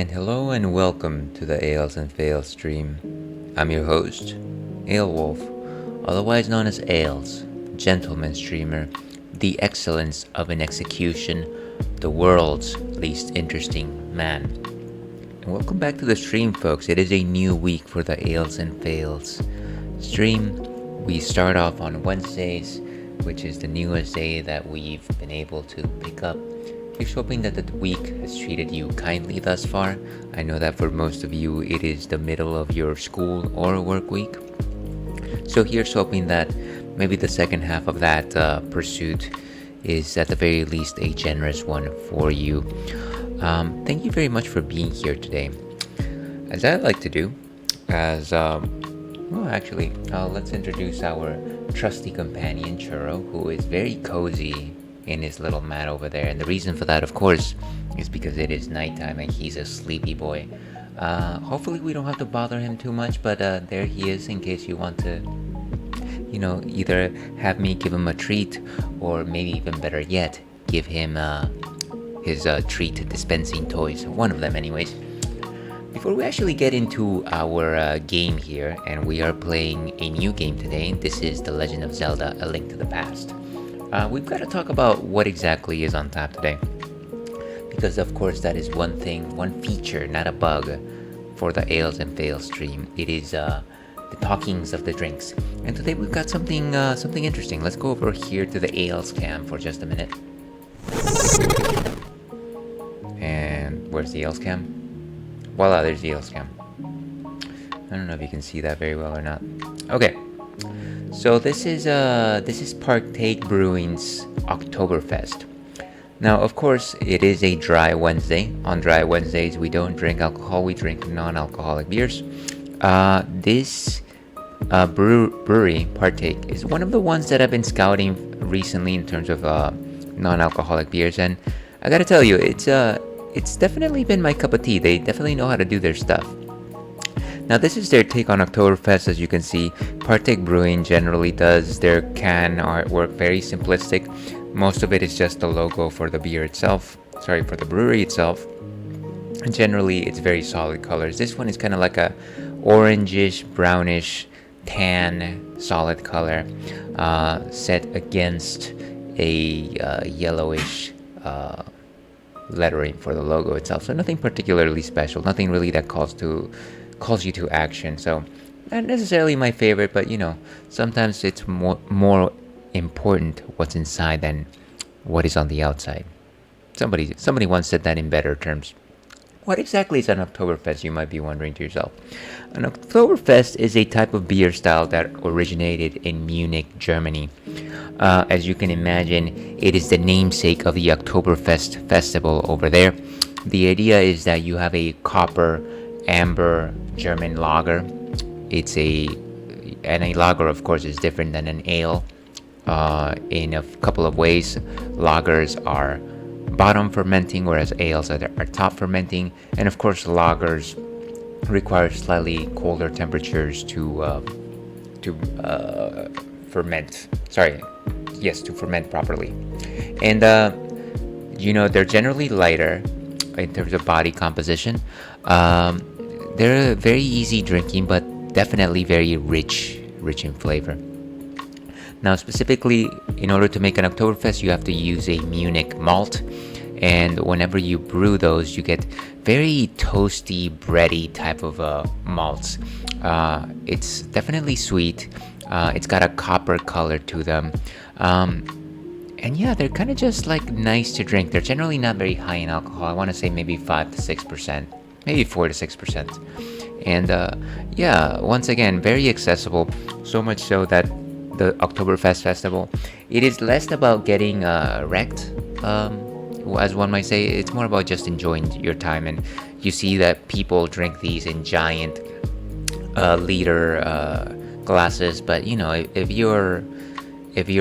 And hello and welcome to the Ales and Fails stream. I'm your host, Alewolf, otherwise known as Ales, gentleman streamer, the excellence of an execution, the world's least interesting man. And welcome back to the stream, folks. It is a new week for the Ales and Fails stream. We start off on Wednesdays, which is the newest day that we've been able to pick up. Here's hoping that the week has treated you kindly thus far. I know that for most of you it is the middle of your school or work week. So here's hoping that maybe the second half of that pursuit is at the very least a generous one for you. Thank you very much for being here today. As I like to do, let's introduce our trusty companion Churro, who is very cozy in his little mat over there, and the reason for that, of course, is because it is nighttime and he's a sleepy boy. Hopefully we don't have to bother him too much, but there he is in case you want to, either have me give him a treat, or maybe even better yet, give him his treat dispensing toys, one of them anyways. Before we actually get into our game here, and we are playing a new game today, this is The Legend of Zelda: A Link to the Past. We've got to talk about what exactly is on tap today, because of course that is one feature, not a bug, for the Ales and Fails stream. It is the talkings of the drinks, and today we've got something interesting. Let's go over here to the Ales cam for just a minute. And where's the Ales cam? Voila, there's the Ales cam. I don't know if you can see that very well or not. Okay. So this is Partake Brewing's Oktoberfest. Now, of course, it is a dry Wednesday. On dry Wednesdays, we don't drink alcohol; we drink non-alcoholic beers. This brewery, Partake, is one of the ones that I've been scouting recently in terms of non-alcoholic beers, and I gotta tell you, it's definitely been my cup of tea. They definitely know how to do their stuff. Now, this is their take on Oktoberfest. As you can see, Partake Brewing generally does their can artwork very simplistic. Most of it is just the logo for the beer itself, for the brewery itself. And generally, it's very solid colors. This one is kind of like a orangish, brownish, tan, solid color, set against a yellowish lettering for the logo itself. So nothing particularly special, nothing really that calls you to action. So not necessarily my favorite, but sometimes it's more important what's inside than what is on the outside. Somebody once said that in better terms. What exactly is an Oktoberfest, you might be wondering to yourself. An Oktoberfest is a type of beer style that originated in Munich, Germany. As you can imagine, it is the namesake of the Oktoberfest festival over there. The idea is that you have a copper amber German lager. And a lager, of course, is different than an ale in a couple of ways. Lagers are bottom fermenting, whereas ales are top fermenting, and of course lagers require slightly colder temperatures to ferment. To ferment properly. And they're generally lighter in terms of body composition. They're very easy drinking, but definitely very rich in flavor. Now, specifically, in order to make an Oktoberfest, you have to use a Munich malt, and whenever you brew those, you get very toasty, bready type of malts. It's definitely sweet. It's got a copper color to them. And yeah, they're kind of just like nice to drink. They're generally not very high in alcohol. I want to say maybe 5 to 6%, maybe 4 to 6%. And once again, very accessible. So much so that the Oktoberfest festival, it is less about getting wrecked, as one might say. It's more about just enjoying your time. And you see that people drink these in giant liter glasses. But if you're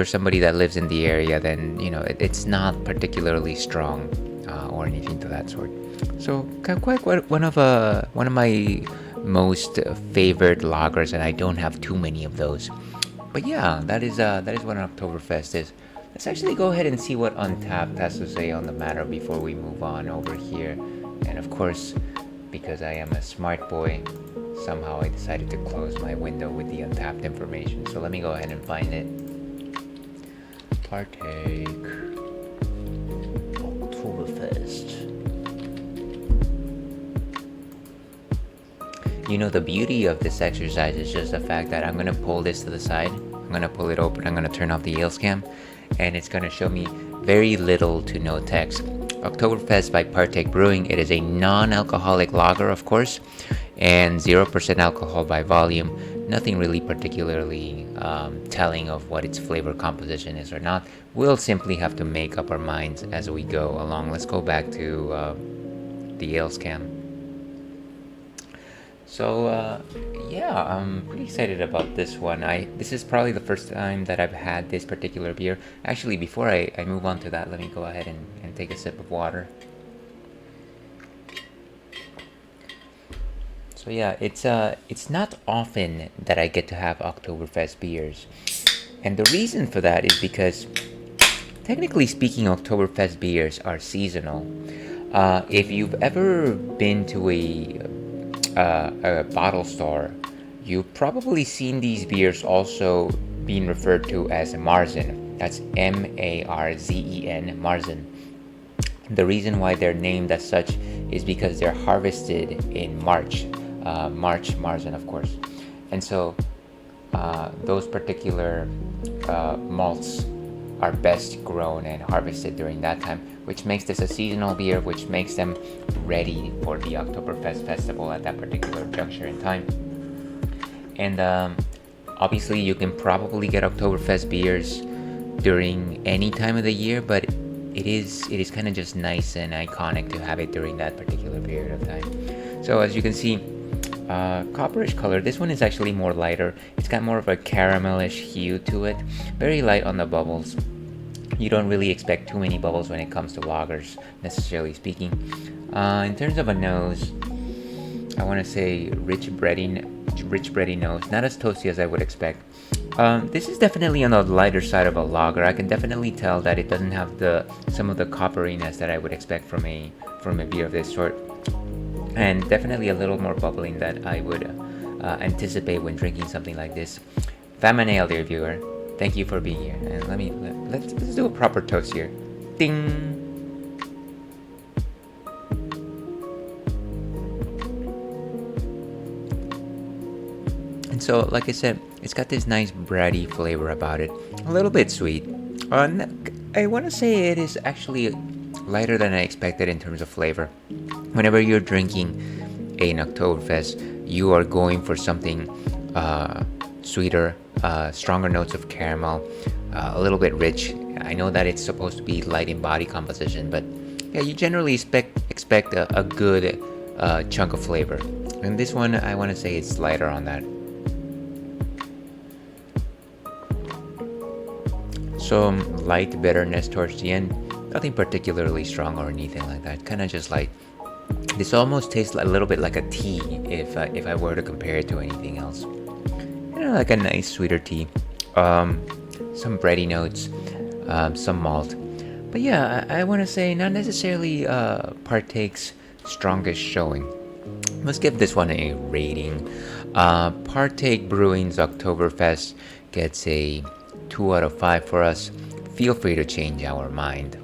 somebody that lives in the area, then it's not particularly strong or anything to that sort. So quite one of my most favorite lagers, and I don't have too many of those. But yeah, that is what an Oktoberfest is. Let's actually go ahead and see what Untapped has to say on the matter before we move on over here. And of course, because I am a smart boy, somehow I decided to close my window with the untapped information. So let me go ahead and find it. Partake Oktoberfest. You know, the beauty of this exercise is just the fact that I'm gonna pull this to the side. I'm gonna pull it open. I'm gonna turn off the Yales cam, and it's gonna show me very little to no text. Oktoberfest by Partake Brewing. It is a non-alcoholic lager, of course, and 0% alcohol by volume. Nothing really particularly telling of what its flavor composition is or not. We'll simply have to make up our minds as we go along. Let's go back to the Yales cam. So yeah, I'm pretty excited about this one. This is probably the first time that I've had this particular beer. Actually, before I move on to that, let me go ahead and take a sip of water. So yeah, it's not often that I get to have Oktoberfest beers. And the reason for that is because, technically speaking, Oktoberfest beers are seasonal. If you've ever been to a bottle store, you've probably seen these beers also being referred to as Marzen. That's Marzen, Marzen. The reason why they're named as such is because they're harvested in March. March Marzen, of course. And so those particular malts are best grown and harvested during that time, which makes this a seasonal beer, which makes them ready for the Oktoberfest festival at that particular juncture in time. And obviously you can probably get Oktoberfest beers during any time of the year, but it is kind of just nice and iconic to have it during that particular period of time. So as you can see, copperish color. This one is actually more lighter. It's got more of a caramelish hue to it. Very light on the bubbles. You don't really expect too many bubbles when it comes to lagers, necessarily speaking. In terms of a nose, I want to say rich bready nose. Not as toasty as I would expect. This is definitely on the lighter side of a lager. I can definitely tell that it doesn't have some of the copperiness that I would expect from a beer of this sort. And definitely a little more bubbling that I would anticipate when drinking something like this. Famanail, dear viewer, thank you for being here. And let's do a proper toast here. Ding! And so, like I said, it's got this nice bready flavor about it. A little bit sweet. I want to say it is actually lighter than I expected in terms of flavor. Whenever you're drinking an Oktoberfest, you are going for something sweeter, stronger notes of caramel, a little bit rich. I know that it's supposed to be light in body composition, but yeah, you generally expect a good chunk of flavor. And this one, I want to say it's lighter on that. Some light bitterness towards the end. Nothing particularly strong or anything like that. Kind of just light. This almost tastes a little bit like a tea if I were to compare it to anything else. You know, like a nice sweeter tea. Some bready notes, some malt. But yeah, I want to say not necessarily Partake's strongest showing. Let's give this one a rating. Partake Brewing's Oktoberfest gets a 2 out of 5 for us. Feel free to change our mind.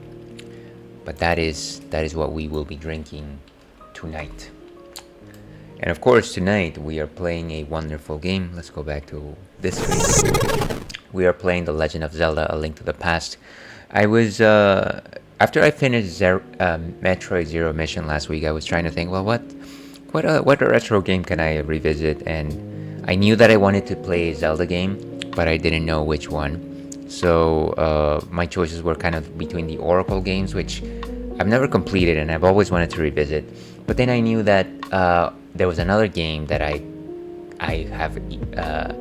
But that is what we will be drinking tonight. And of course, tonight we are playing a wonderful game. Let's go back to this screen. We are playing The Legend of Zelda: A Link to the Past. I was after I finished Metroid Zero Mission last week, I was trying to think, well, what retro game can I revisit? And I knew that I wanted to play a Zelda game, but I didn't know which one. So my choices were kind of between the Oracle games, which I've never completed and I've always wanted to revisit. But then I knew that there was another game that I have.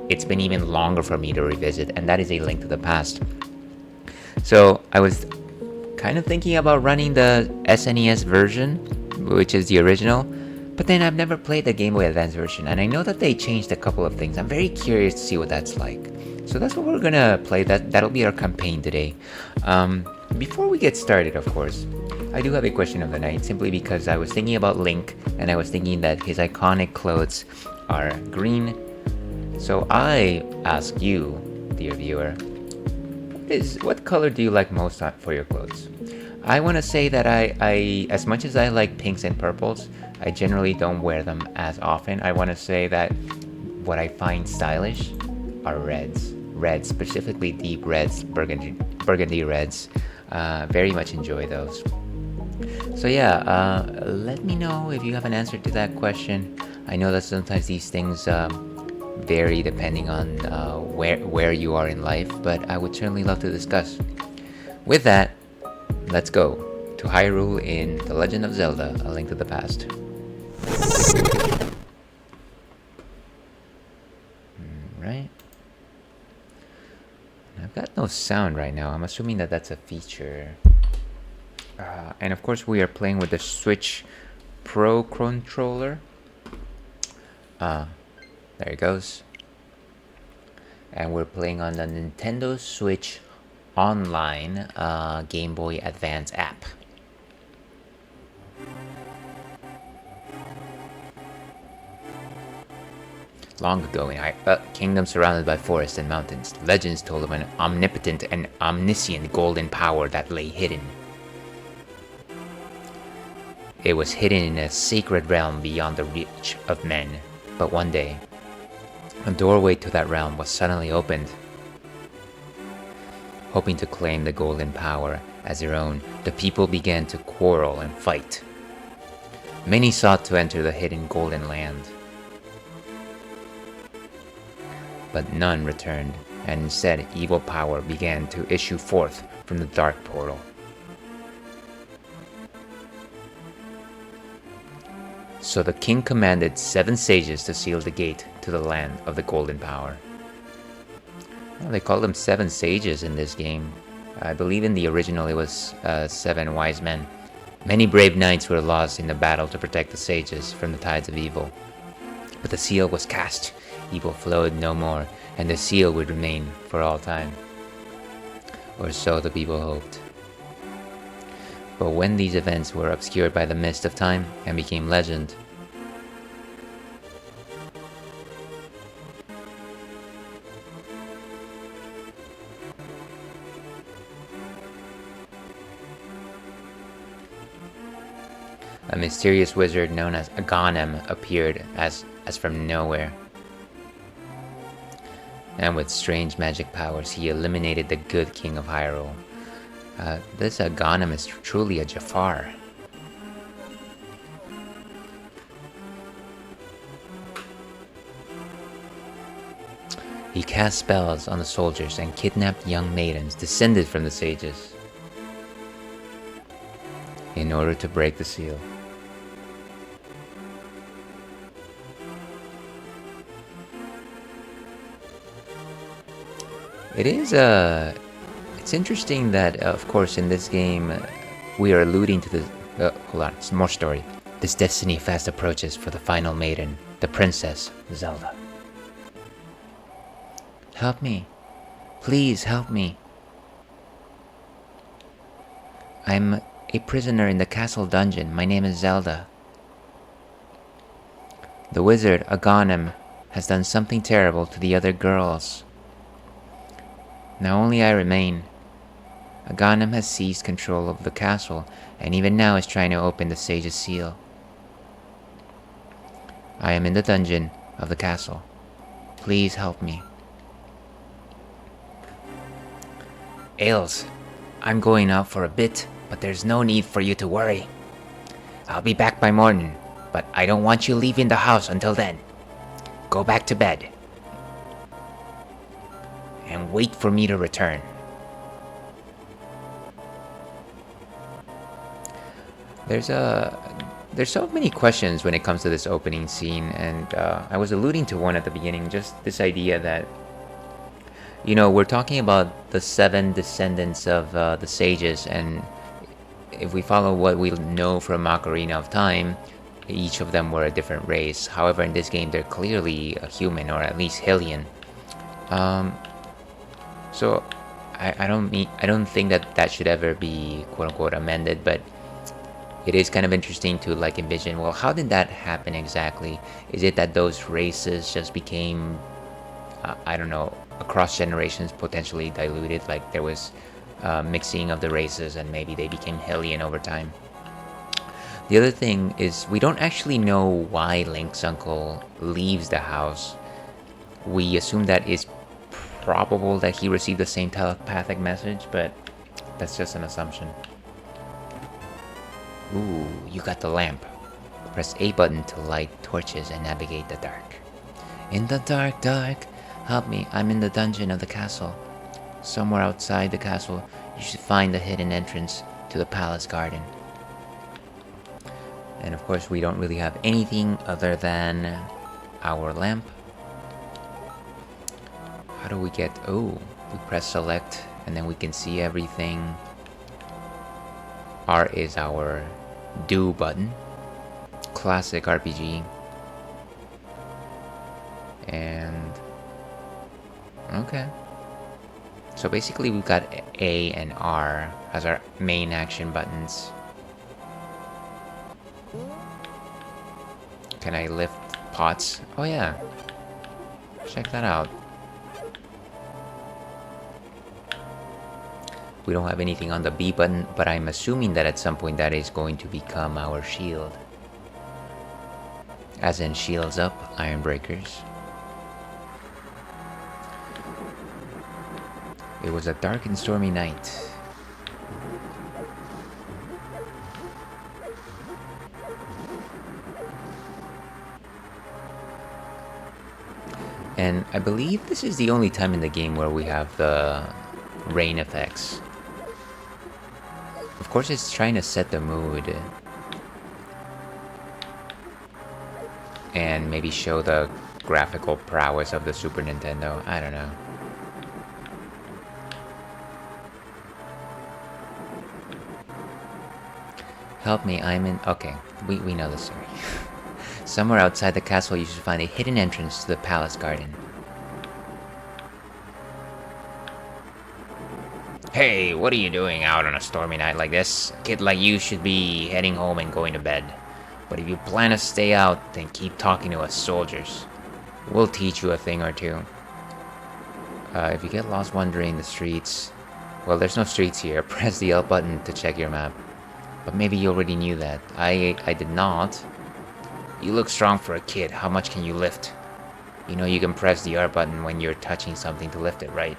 It's been even longer for me to revisit, and that is A Link to the Past. So I was kind of thinking about running the SNES version, which is the original. But then I've never played the Game Boy Advance version, and I know that they changed a couple of things. I'm very curious to see what that's like. So that's what we're gonna play. That'll be our campaign today. Before we get started, of course, I do have a question of the night, simply because I was thinking about Link, and I was thinking that his iconic clothes are green. So I ask you, dear viewer, what color do you like most for your clothes? I want to say that I, as much as I like pinks and purples, I generally don't wear them as often. I want to say that what I find stylish are reds. Reds, specifically deep reds, burgundy reds. Very much enjoy those. So yeah, let me know if you have an answer to that question. I know that sometimes these things vary depending on where you are in life, but I would certainly love to discuss. With that, let's go to Hyrule in The Legend of Zelda: A Link to the Past. Right? I've got no sound right now. I'm assuming that that's a feature. And of course, we are playing with the Switch Pro controller. There it goes. And we're playing on the Nintendo Switch Online Game Boy Advance app. Long ago, in a kingdom surrounded by forests and mountains, legends told of an omnipotent and omniscient golden power that lay hidden. It was hidden in a sacred realm beyond the reach of men. But one day, a doorway to that realm was suddenly opened. Hoping to claim the golden power as their own, the people began to quarrel and fight. Many sought to enter the hidden golden land, but none returned, and instead evil power began to issue forth from the dark portal. So the king commanded 7 sages to seal the gate to the land of the golden power. Well, they call them 7 sages in this game. I believe in the original it was 7 wise men. Many brave knights were lost in the battle to protect the sages from the tides of evil. But the seal was cast, evil flowed no more, and the seal would remain for all time. Or so the people hoped. But when these events were obscured by the mist of time and became legend, a mysterious wizard known as Aghanim appeared as from nowhere. And with strange magic powers, he eliminated the good king of Hyrule. This Aghanim is truly a Jafar. He cast spells on the soldiers and kidnapped young maidens descended from the sages in order to break the seal. It's interesting that, of course, in this game, we are alluding to the... hold on, it's more story. This destiny fast approaches for the final maiden, the princess, Zelda. Help me. Please help me. I'm a prisoner in the castle dungeon. My name is Zelda. The wizard, Aghanim, has done something terrible to the other girls. Now only I remain. Aghanim has seized control of the castle, and even now is trying to open the sage's seal. I am in the dungeon of the castle. Please help me. Ails, I'm going out for a bit, but there's no need for you to worry. I'll be back by morning, but I don't want you leaving the house until then. Go back to bed. And wait for me to return. There's so many questions when it comes to this opening scene, and I was alluding to one at the beginning, just this idea that, you know, we're talking about the 7 descendants of the sages, and if we follow what we know from Ocarina of Time, each of them were a different race. However, in this game, they're clearly a human, or at least Hylian. So I don't think that should ever be quote unquote amended, but it is kind of interesting to like envision, well, how did that happen exactly? Is it that those races just became, I don't know, across generations potentially diluted, like there was mixing of the races and maybe they became Hylian over time? The other thing is we don't actually know why Link's uncle leaves the house. We assume that it's probable that he received the same telepathic message, but that's just an assumption. Ooh, you got the lamp. Press A button to light torches and navigate the dark. In the dark, dark, help me, I'm in the dungeon of the castle. Somewhere outside the castle, you should find the hidden entrance to the palace garden. And of course, we don't really have anything other than our lamp. How do we get... Oh, we press select and then we can see everything. R is our do button. Classic RPG. And... okay. So basically we've got A and R as our main action buttons. Can I lift pots? Oh yeah. Check that out. We don't have anything on the B button, but I'm assuming that at some point that is going to become our shield. As in shields up, iron breakers. It was a dark and stormy night. And I believe this is the only time in the game where we have the rain effects. Of course, it's trying to set the mood and maybe show the graphical prowess of the Super Nintendo. I don't know. Help me, I'm in... Okay, we know the story. Somewhere outside the castle, you should find a hidden entrance to the palace garden. Hey, what are you doing out on a stormy night like this? A kid like you should be heading home and going to bed. But if you plan to stay out, then keep talking to us soldiers. We'll teach you a thing or two. If you get lost wandering the streets... Well, there's no streets here. Press the L button to check your map. But maybe you already knew that. I did not. You look strong for a kid. How much can you lift? You know you can press the R button when you're touching something to lift it, right?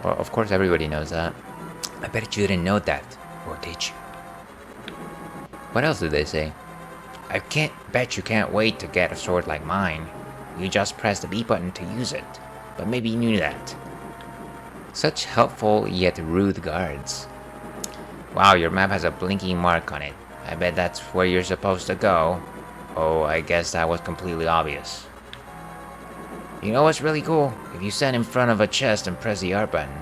Well, of course everybody knows that. I bet you didn't know that. Or did you? What else did they say? I can't bet you can't wait to get a sword like mine. You just press the B button to use it. But maybe you knew that. Such helpful yet rude guards. Wow, your map has a blinking mark on it. I bet that's where you're supposed to go. Oh, I guess that was completely obvious. You know what's really cool? If you stand in front of a chest and press the R button,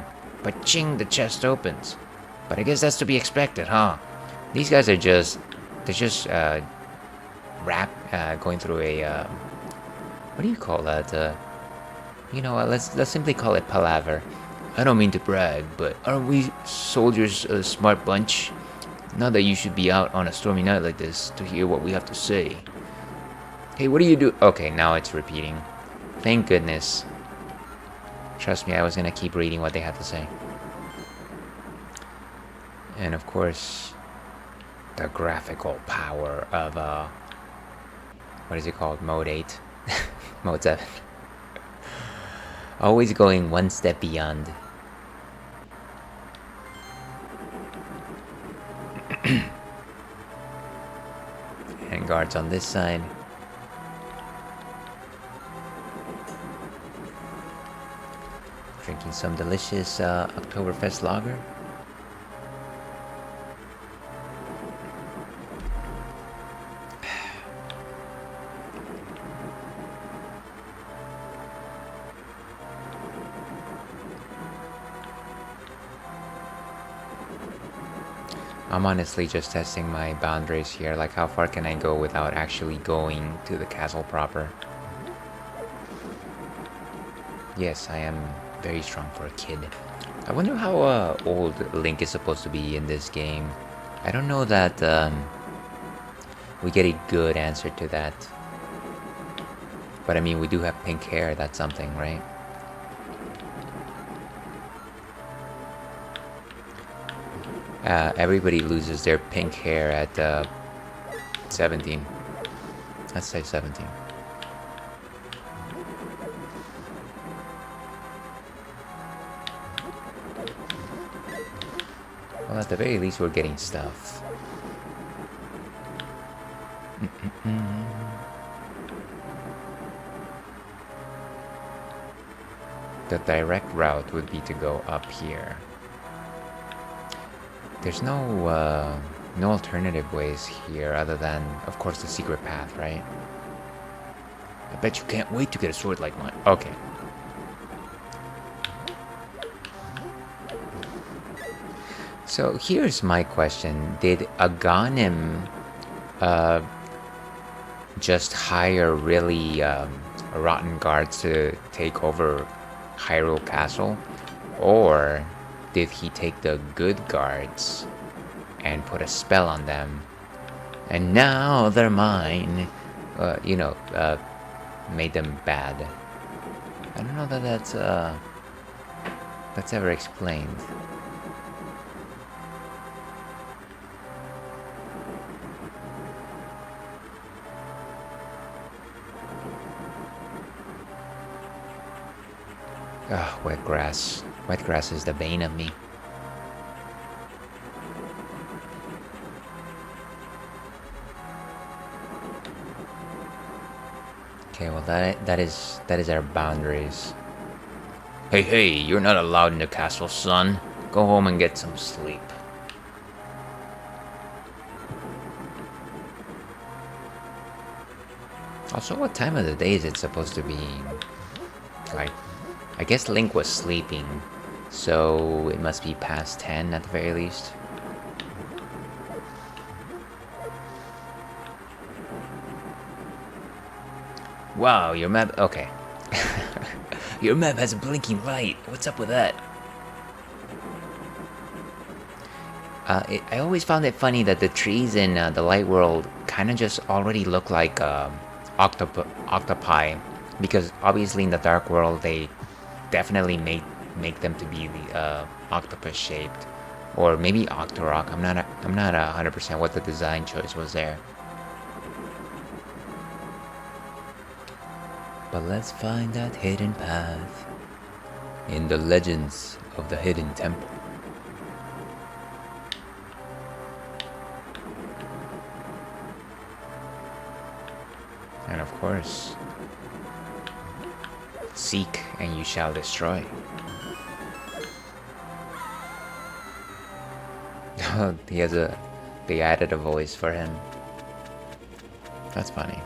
but ching, the chest opens. But I guess that's to be expected, huh? These guys are just... they're just, going through a, what do you call that? You know what, let's simply call it palaver. I don't mean to brag, but aren't we soldiers a smart bunch? Not that you should be out on a stormy night like this to hear what we have to say. Hey, what do you do? Okay, now it's repeating. Thank goodness. Trust me, I was gonna keep reading what they had to say. And of course, the graphical power of, what is it called? Mode 8? Mode 7. Always going one step beyond. And guards on this side. Drinking some delicious Oktoberfest lager. I'm honestly just testing my boundaries here, like how far can I go without actually going to the castle proper. Yes, I am very strong for a kid. I wonder how old Link is supposed to be in this game. I don't know that we get a good answer to that. But I mean, we do have pink hair, that's something, right? Everybody loses their pink hair at 17. Let's say 17. Well, at the very least, we're getting stuff. The direct route would be to go up here. There's no alternative ways here other than, of course, the secret path, right? I bet you can't wait to get a sword like mine. Okay. So here's my question. Did Aghanim just hire really rotten guards to take over Hyrule Castle? Or did he take the good guards and put a spell on them? And now they're mine. Made them bad. I don't know that that's ever explained. Ah, wet grass. Wet grass is the bane of me. Okay, well that is our boundaries. Hey, you're not allowed in the castle, son. Go home and get some sleep. Also, what time of the day is it supposed to be? Like, I guess Link was sleeping, so it must be past 10 at the very least. Wow, your map... Okay. Your map has a blinking light. What's up with that? I always found it funny that the trees in the light world kind of just already look like octopi. Because obviously in the dark world they definitely make them to be the octopus shaped. Or maybe Octorok. I'm not 100% what the design choice was there. But let's find that hidden path in the legends of the hidden temple. And of course, seek and you shall destroy. They added a voice for him. That's funny.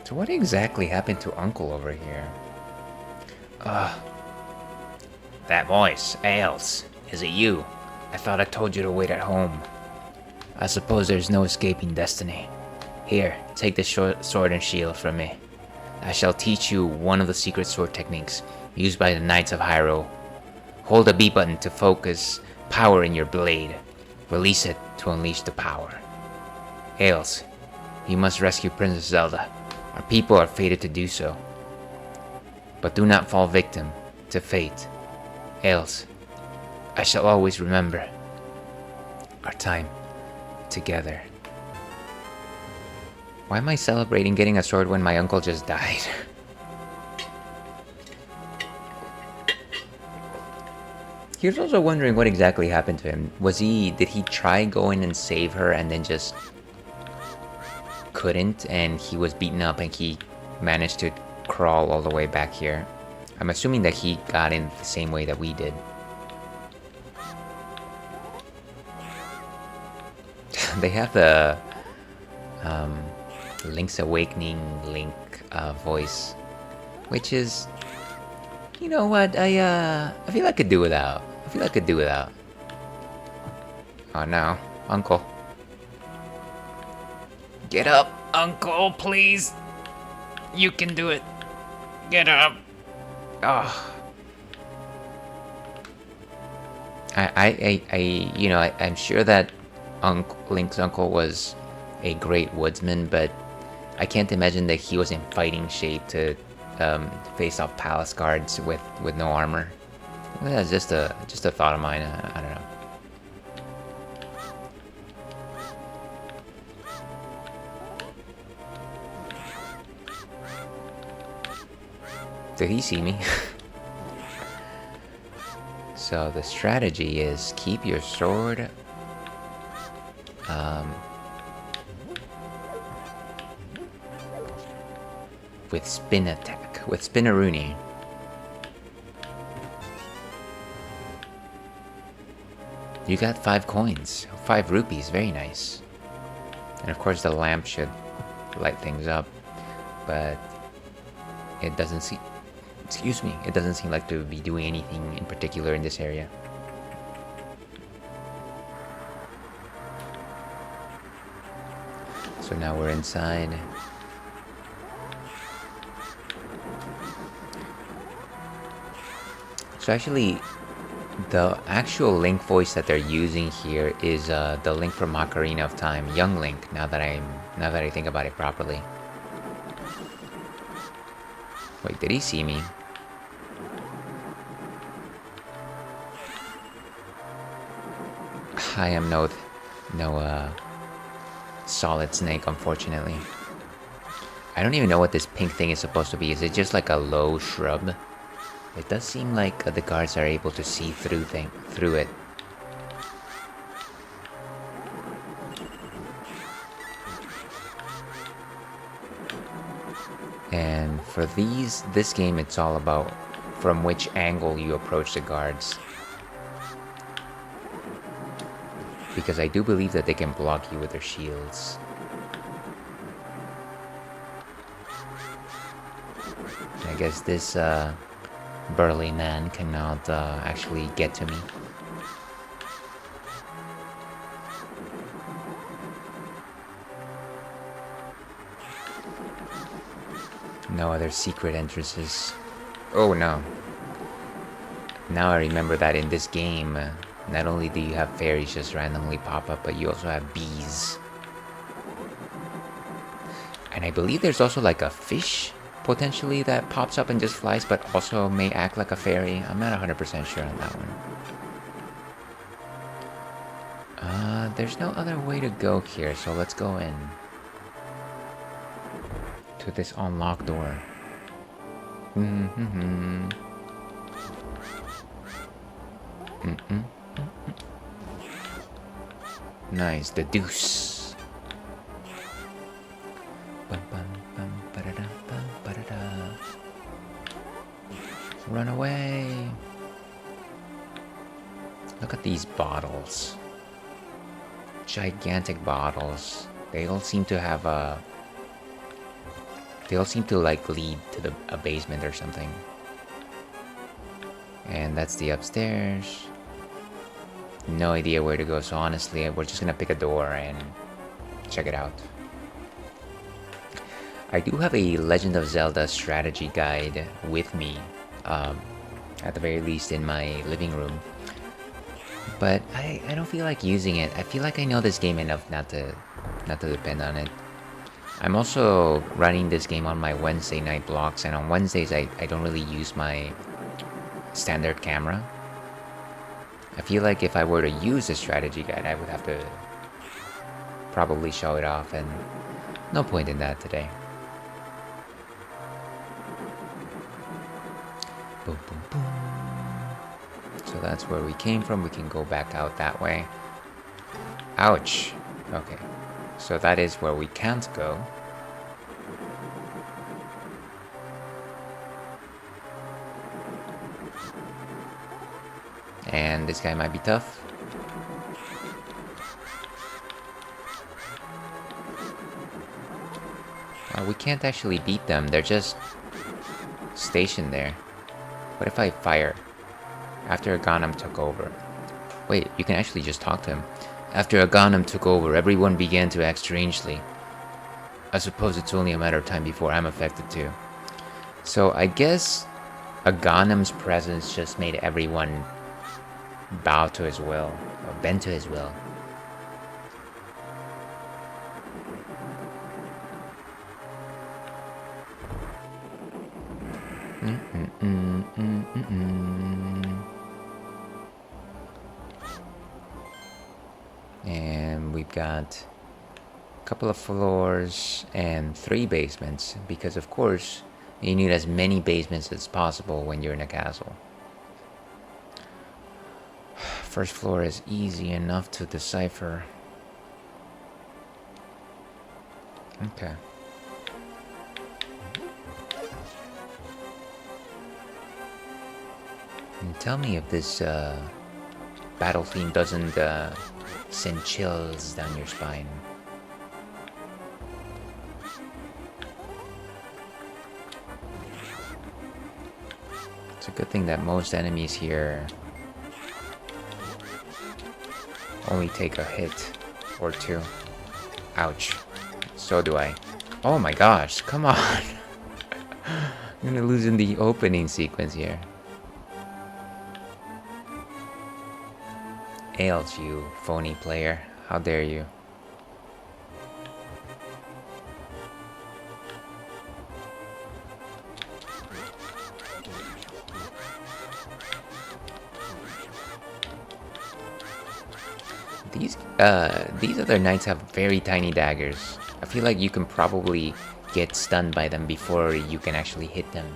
So what exactly happened to Uncle over here? That voice, Ails. Is it you? I thought I told you to wait at home. I suppose there's no escaping destiny. Here, take this sword and shield from me. I shall teach you one of the secret sword techniques used by the Knights of Hyrule. Hold the B button to focus power in your blade. Release it to unleash the power. Ails, you must rescue Princess Zelda. Our people are fated to do so. But do not fall victim to fate. Ails, I shall always remember our time together. Why am I celebrating getting a sword when my uncle just died? He was also wondering what exactly happened to him. Did he try going and save her and then just couldn't, and he was beaten up and he managed to crawl all the way back here? I'm assuming that he got in the same way that we did. They have the Link's Awakening Link voice, which is, you know what, I feel I could do without. Oh no, Uncle. Get up, Uncle, please. You can do it. Get up. Oh. I'm sure that Link's uncle was a great woodsman, but I can't imagine that he was in fighting shape to face off palace guards with no armor. That's just a thought of mine. I don't know. Did he see me? So the strategy is keep your sword with spin attack, with spinaroonie. You got 5 coins, 5 rupees, very nice. And of course the lamp should light things up, but it doesn't seem, excuse me, it doesn't seem like to be doing anything in particular in this area. So now we're inside. So actually, the actual Link voice that they're using here is the Link from Ocarina of Time, young Link. Now that I think about it properly. Wait, did he see me? I am no Solid Snake, unfortunately. I don't even know what this pink thing is supposed to be. Is it just like a low shrub? It does seem like the guards are able to see through it. And for this game, it's all about from which angle you approach the guards. Because I do believe that they can block you with their shields. I guess this burly man cannot actually get to me. No other secret entrances. Oh no. Now I remember that in this game, not only do you have fairies just randomly pop up, but you also have bees. And I believe there's also like a fish, potentially, that pops up and just flies, but also may act like a fairy. I'm not 100% sure on that one. There's no other way to go here, so let's go in. To this unlocked door. Nice, the deuce. Run away. Look at these bottles. Gigantic bottles. They all seem to have a... They all seem to like lead to a basement or something. And that's the upstairs. No idea where to go, so honestly, we're just gonna pick a door and check it out. I do have a Legend of Zelda strategy guide with me, at the very least in my living room. But I don't feel like using it. I feel like I know this game enough not to depend on it. I'm also running this game on my Wednesday night blocks, and on Wednesdays I don't really use my standard camera. I feel like if I were to use a strategy guide, I would have to probably show it off, and no point in that today. Boom, boom, boom. So that's where we came from. We can go back out that way. Ouch. Okay. So that is where we can't go. And this guy might be tough. We can't actually beat them. They're just stationed there. What if I fire? After Aghanim took over. Wait, you can actually just talk to him. After Aghanim took over, everyone began to act strangely. I suppose it's only a matter of time before I'm affected too. So I guess Aghanim's presence just made everyone bow to his will, or bend to his will. And we've got a couple of floors and 3 basements, because of course you need as many basements as possible when you're in a castle. First floor is easy enough to decipher. Okay. And tell me if this battle theme doesn't send chills down your spine. It's a good thing that most enemies here only take a hit or 2. Ouch. So do I. Oh my gosh, come on. I'm gonna lose in the opening sequence here. Ails, you phony player. How dare you? These other knights have very tiny daggers. I feel like you can probably get stunned by them before you can actually hit them.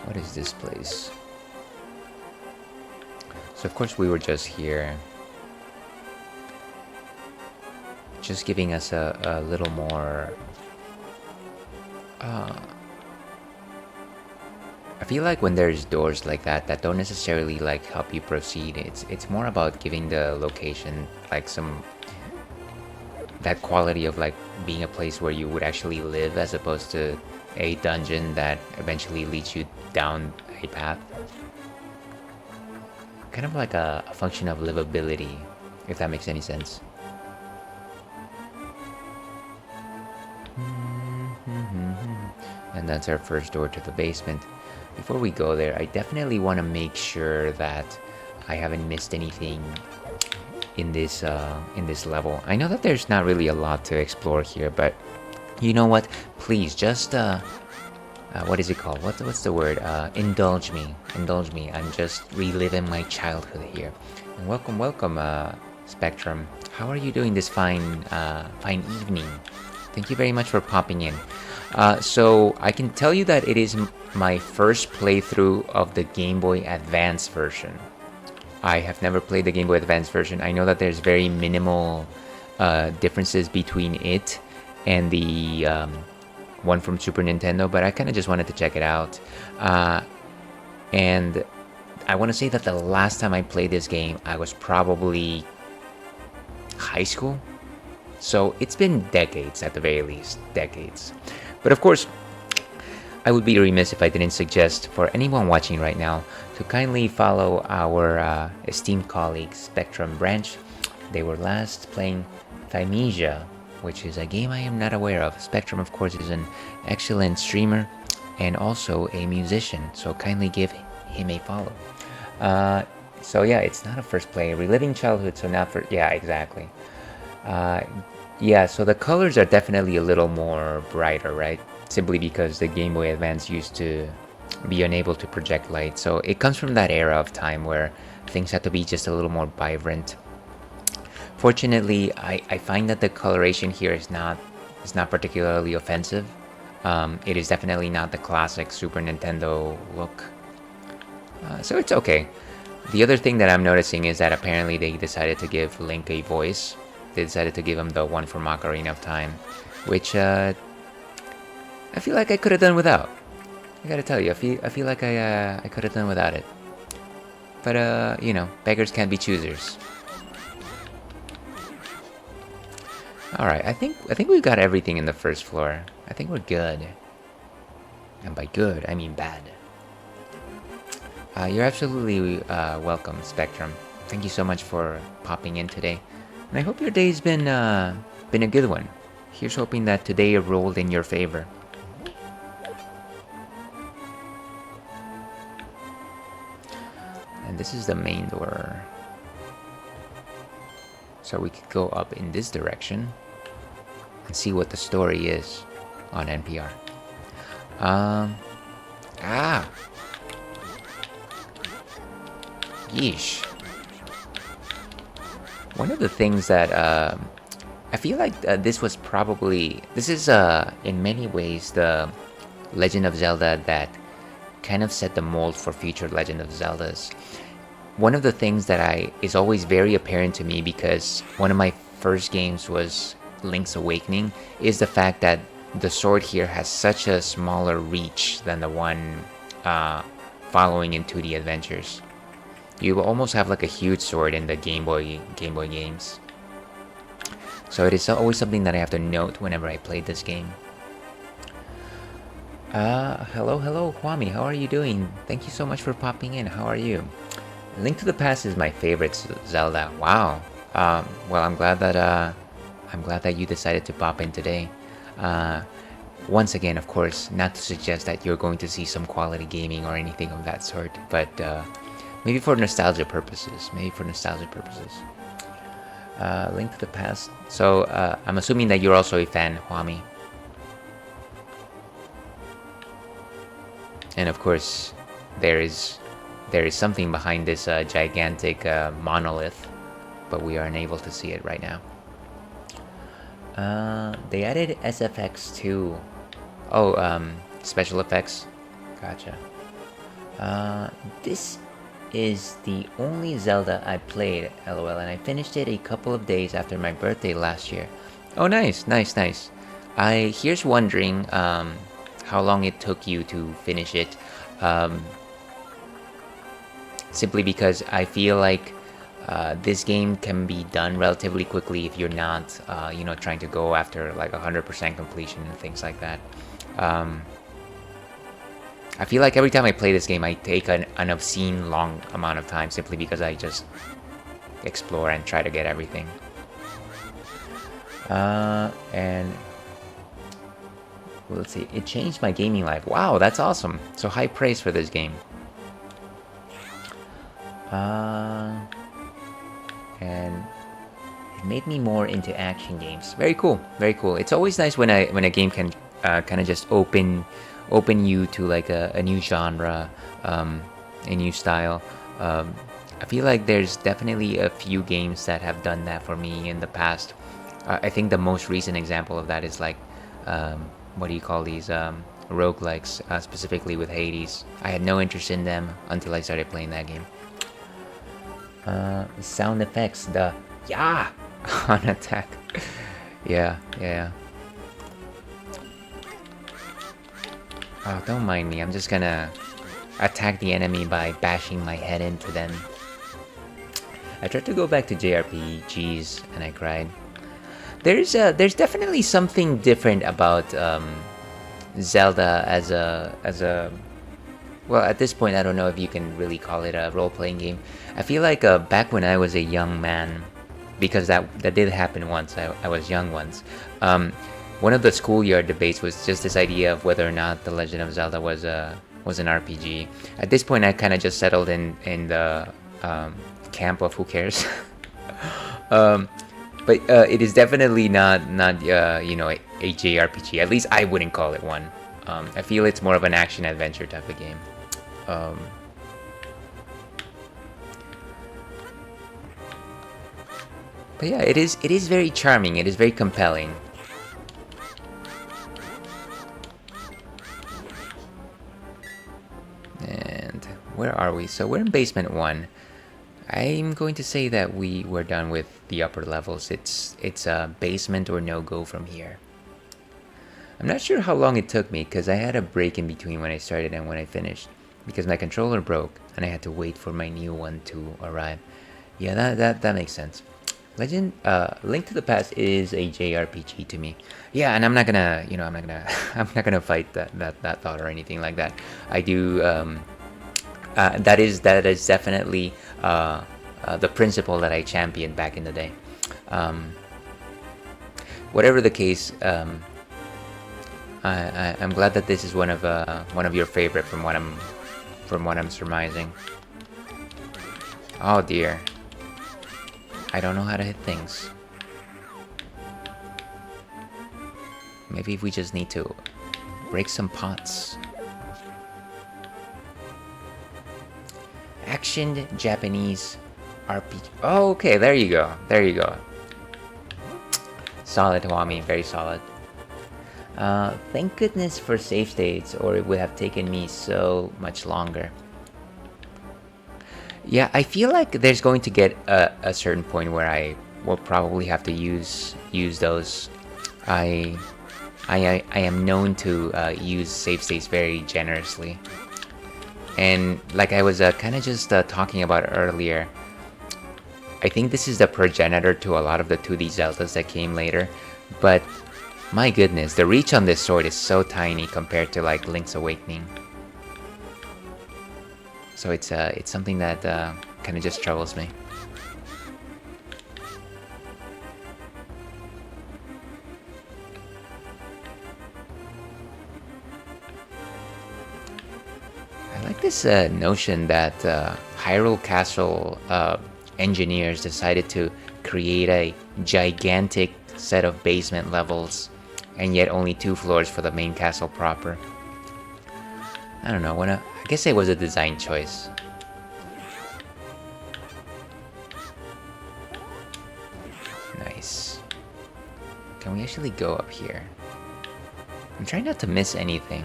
What is this place? So of course we were just here, just giving us a little more I feel like when there's doors like that don't necessarily like help you proceed. It's more about giving the location like some that quality of like being a place where you would actually live, as opposed to a dungeon that eventually leads you down a path. Kind of like a function of livability, if that makes any sense. And that's our first door to the basement. Before we go there, I definitely want to make sure that I haven't missed anything in this level. I know that there's not really a lot to explore here, but you know what? Please just what is it called? What's the word? Indulge me. Indulge me. I'm just reliving my childhood here. And welcome, Spectrum. How are you doing this fine evening? Thank you very much for popping in. So I can tell you that it is my first playthrough of the Game Boy Advance version. I have never played the Game Boy Advance version. I know that there's very minimal differences between it and the one from Super Nintendo, but I kind of just wanted to check it out. And I want to say that the last time I played this game, I was probably high school. So it's been decades, at the very least, decades. But of course, I would be remiss if I didn't suggest for anyone watching right now to kindly follow our esteemed colleague Spectrum Branch. They were last playing Thymesia, which is a game I am not aware of. Spectrum, of course, is an excellent streamer and also a musician, so kindly give him a follow. So yeah, it's not a first play. Reliving childhood, so not for... Yeah, exactly. Yeah, so the colors are definitely a little more brighter, right? Simply because the Game Boy Advance used to be unable to project light. So it comes from that era of time where things had to be just a little more vibrant. Fortunately, I find that the coloration here is not particularly offensive. It is definitely not the classic Super Nintendo look. So it's okay. The other thing that I'm noticing is that apparently they decided to give Link a voice. They decided to give him the one from Ocarina of Time, which I feel like I could have done without. I gotta tell you, I feel like I could have done without it. But you know, beggars can't be choosers. All right, I think we've got everything in the first floor. I think we're good. And by good, I mean bad. You're absolutely welcome, Spectrum. Thank you so much for popping in today. And I hope your day's been a good one. Here's hoping that today rolled in your favor. And this is the main door. So we could go up in this direction and see what the story is on NPR. Yeesh. One of the things that I feel like this is in many ways the Legend of Zelda that kind of set the mold for future Legend of Zeldas. One of the things that is always very apparent to me, because one of my first games was Link's Awakening, is the fact that the sword here has such a smaller reach than the one following in 2D Adventures. You almost have like a huge sword in the Game Boy games. So it is always something that I have to note whenever I play this game. Hello, Kwame. How are you doing? Thank you so much for popping in. How are you? Link to the Past is my favorite Zelda. Wow. Well, I'm glad that you decided to pop in today. Once again, of course, not to suggest that you're going to see some quality gaming or anything of that sort, but maybe for nostalgia purposes. Link to the Past. So I'm assuming that you're also a fan, Kwame. And of course, there is something behind this gigantic monolith, but we are unable to see it right now. They added SFX too. Oh, special effects. Gotcha. This is the only Zelda I played, LOL, and I finished it a couple of days after my birthday last year. Oh, nice. Here's wondering how long it took you to finish it. Simply because I feel like this game can be done relatively quickly if you're not, trying to go after like 100% completion and things like that. I feel like every time I play this game, I take an obscene long amount of time simply because I just explore and try to get everything. And let's see, it changed my gaming life. Wow, that's awesome. So high praise for this game. And it made me more into action games. Very cool. It's always nice when a game can kind of just open you to like a new genre, a new style. I feel like there's definitely a few games that have done that for me in the past. I think the most recent example of that is like what do you call these, roguelikes, specifically with Hades. I had no interest in them until I started playing that game. Sound effects, the yeah on attack. Yeah. Oh, don't mind me. I'm just gonna attack the enemy by bashing my head into them. I tried to go back to JRPGs and I cried. There's definitely something different about Zelda as a well, at this point I don't know if you can really call it a role-playing game. I feel like back when I was a young man, because that did happen once. I was young once. One of the schoolyard debates was just this idea of whether or not The Legend of Zelda was an RPG. At this point, I kind of just settled in the camp of who cares. But it is definitely not a JRPG. At least I wouldn't call it one. I feel it's more of an action adventure type of game. But yeah, it is very charming. It is very compelling. And where are we? So we're in basement 1. I'm going to say that we were done with the upper levels. It's a basement or no go from here. I'm not sure how long it took me because I had a break in between when I started and when I finished, because my controller broke and I had to wait for my new one to arrive. Yeah, that makes sense. Link to the Past is a JRPG to me. Yeah, and I'm not gonna fight that thought or anything like that. I do. That is definitely the principle that I championed back in the day. Whatever the case, I'm glad that this is one of your favorite from what I'm surmising. Oh dear. I don't know how to hit things. Maybe we just need to break some pots. Action Japanese RPG. Oh, okay, there you go. There you go. Solid, Wami. Very solid. Thank goodness for save states, or it would have taken me so much longer. Yeah, I feel like there's going to get a certain point where I will probably have to use those. I am known to use save states very generously. And like I was kind of just talking about earlier, I think this is the progenitor to a lot of the 2D Zeldas that came later. But my goodness, the reach on this sword is so tiny compared to like Link's Awakening. So it's something that kind of just troubles me. I like this notion that Hyrule Castle engineers decided to create a gigantic set of basement levels, and yet only 2 floors for the main castle proper. I don't know, I guess it was a design choice. Nice. Can we actually go up here? I'm trying not to miss anything.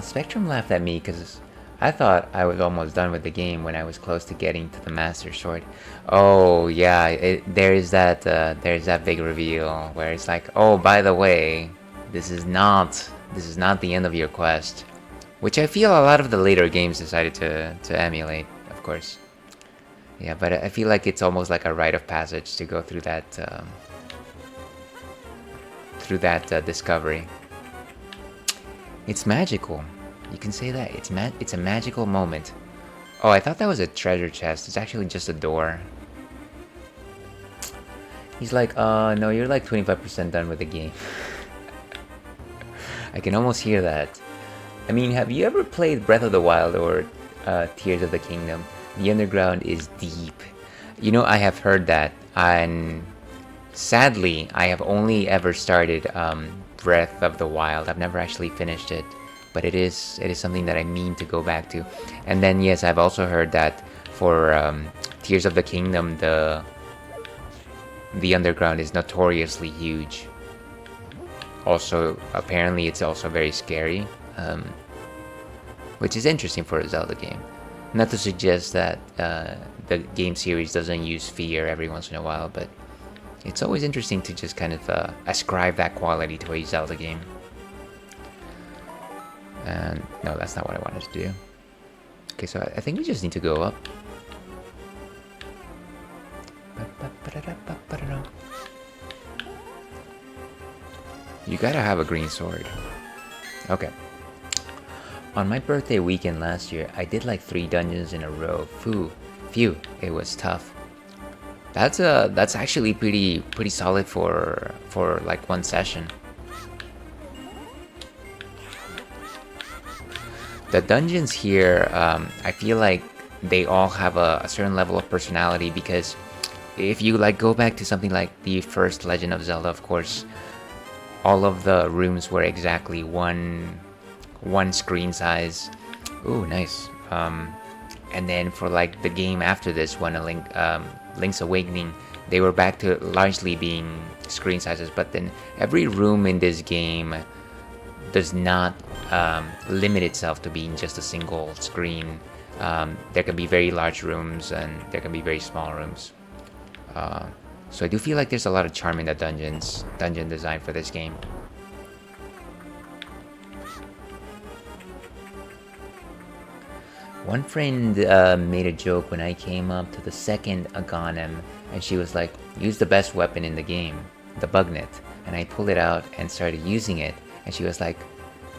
Spectrum laughed at me because I thought I was almost done with the game when I was close to getting to the Master Sword. Oh yeah, there's that big reveal where it's like, oh, by the way, this is not the end of your quest, which I feel a lot of the later games decided to emulate, of course. Yeah, but I feel like it's almost like a rite of passage to go through that discovery. It's magical. You can say that. It's a magical moment. Oh, I thought that was a treasure chest. It's actually just a door. He's like, no, you're like 25% done with the game. I can almost hear that. I mean, have you ever played Breath of the Wild or Tears of the Kingdom? The underground is deep. You know, I have heard that, and sadly, I have only ever started Breath of the Wild. I've never actually finished it, but it is something that I mean to go back to. And then yes, I've also heard that for Tears of the Kingdom, the underground is notoriously huge. Also, apparently, it's also very scary, which is interesting for a Zelda game. Not to suggest that the game series doesn't use fear every once in a while, but it's always interesting to just kind of ascribe that quality to a Zelda game. And no, that's not what I wanted to do. Okay, so I think we just need to go up. You gotta have a green sword. Okay. On my birthday weekend last year, I did like 3 dungeons in a row. Phew, it was tough. That's actually pretty solid for like one session. The dungeons here, I feel like they all have a certain level of personality, because if you like go back to something like the first Legend of Zelda, of course, all of the rooms were exactly one screen size. Ooh, nice. And then for like the game after this one, Link's Awakening, they were back to largely being screen sizes. But then every room in this game does not limit itself to being just a single screen. There can be very large rooms and there can be very small rooms. So I do feel like there's a lot of charm in the dungeon design for this game. One friend made a joke when I came up to the second Aghanim, and she was like, use the best weapon in the game, the bugnet. And I pulled it out and started using it, and she was like,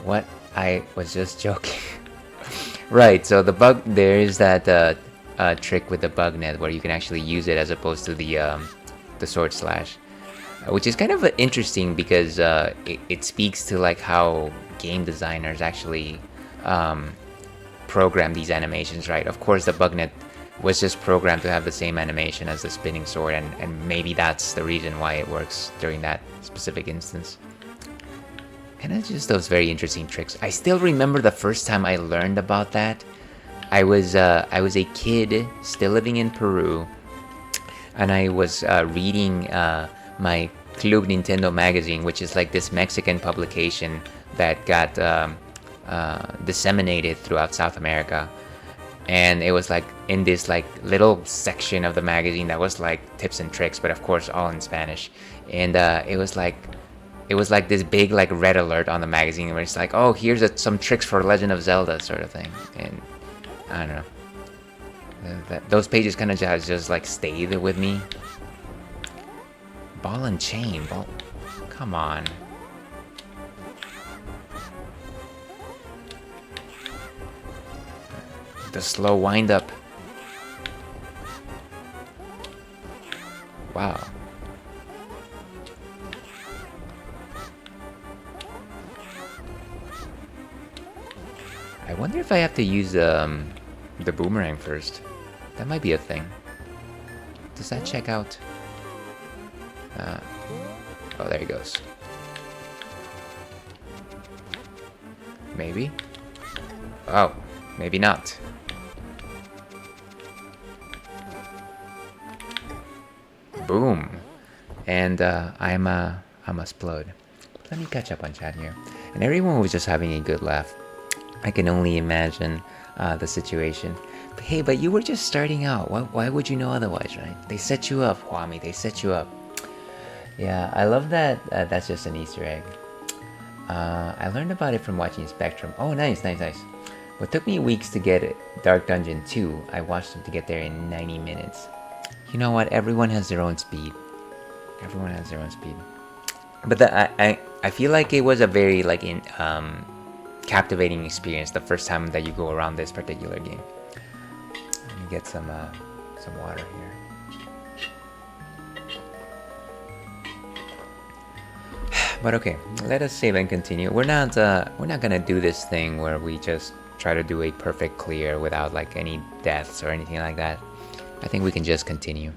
what? I was just joking. Right, so there is that trick with the bugnet where you can actually use it as opposed to the sword slash, which is kind of interesting because it speaks to like how game designers actually program these animations, right? Of course, the bugnet was just programmed to have the same animation as the spinning sword, and maybe that's the reason why it works during that specific instance. And it's just those very interesting tricks. I still remember the first time I learned about that. I was a kid still living in Peru, and I was reading my Club Nintendo magazine, which is like this Mexican publication that got disseminated throughout South America. And it was like in this like little section of the magazine that was like tips and tricks, but of course all in Spanish. And it was like this big like red alert on the magazine where it's like, oh, here's some tricks for Legend of Zelda sort of thing. And I don't know, those pages kind of just like stayed with me. Ball and chain, come on. The slow wind up. Wow. I wonder if I have to use the boomerang first. That might be a thing. Does that check out? Oh, there he goes. Maybe? Oh, maybe not. Boom. And I must explode. Let me catch up on chat here. And everyone was just having a good laugh. I can only imagine the situation. But hey, but you were just starting out. Why would you know otherwise, right? They set you up, Huami. They set you up. Yeah, I love that. That's just an Easter egg. I learned about it from watching Spectrum. Oh, nice. What took me weeks to get Dark Dungeon 2, I watched them to get there in 90 minutes. You know what? Everyone has their own speed. Everyone has their own speed. But I feel like it was a very like captivating experience the first time that you go around this particular game. Let me get some water here. But okay, let us save and continue. We're not gonna do this thing where we just try to do a perfect clear without like any deaths or anything like that. I think we can just continue.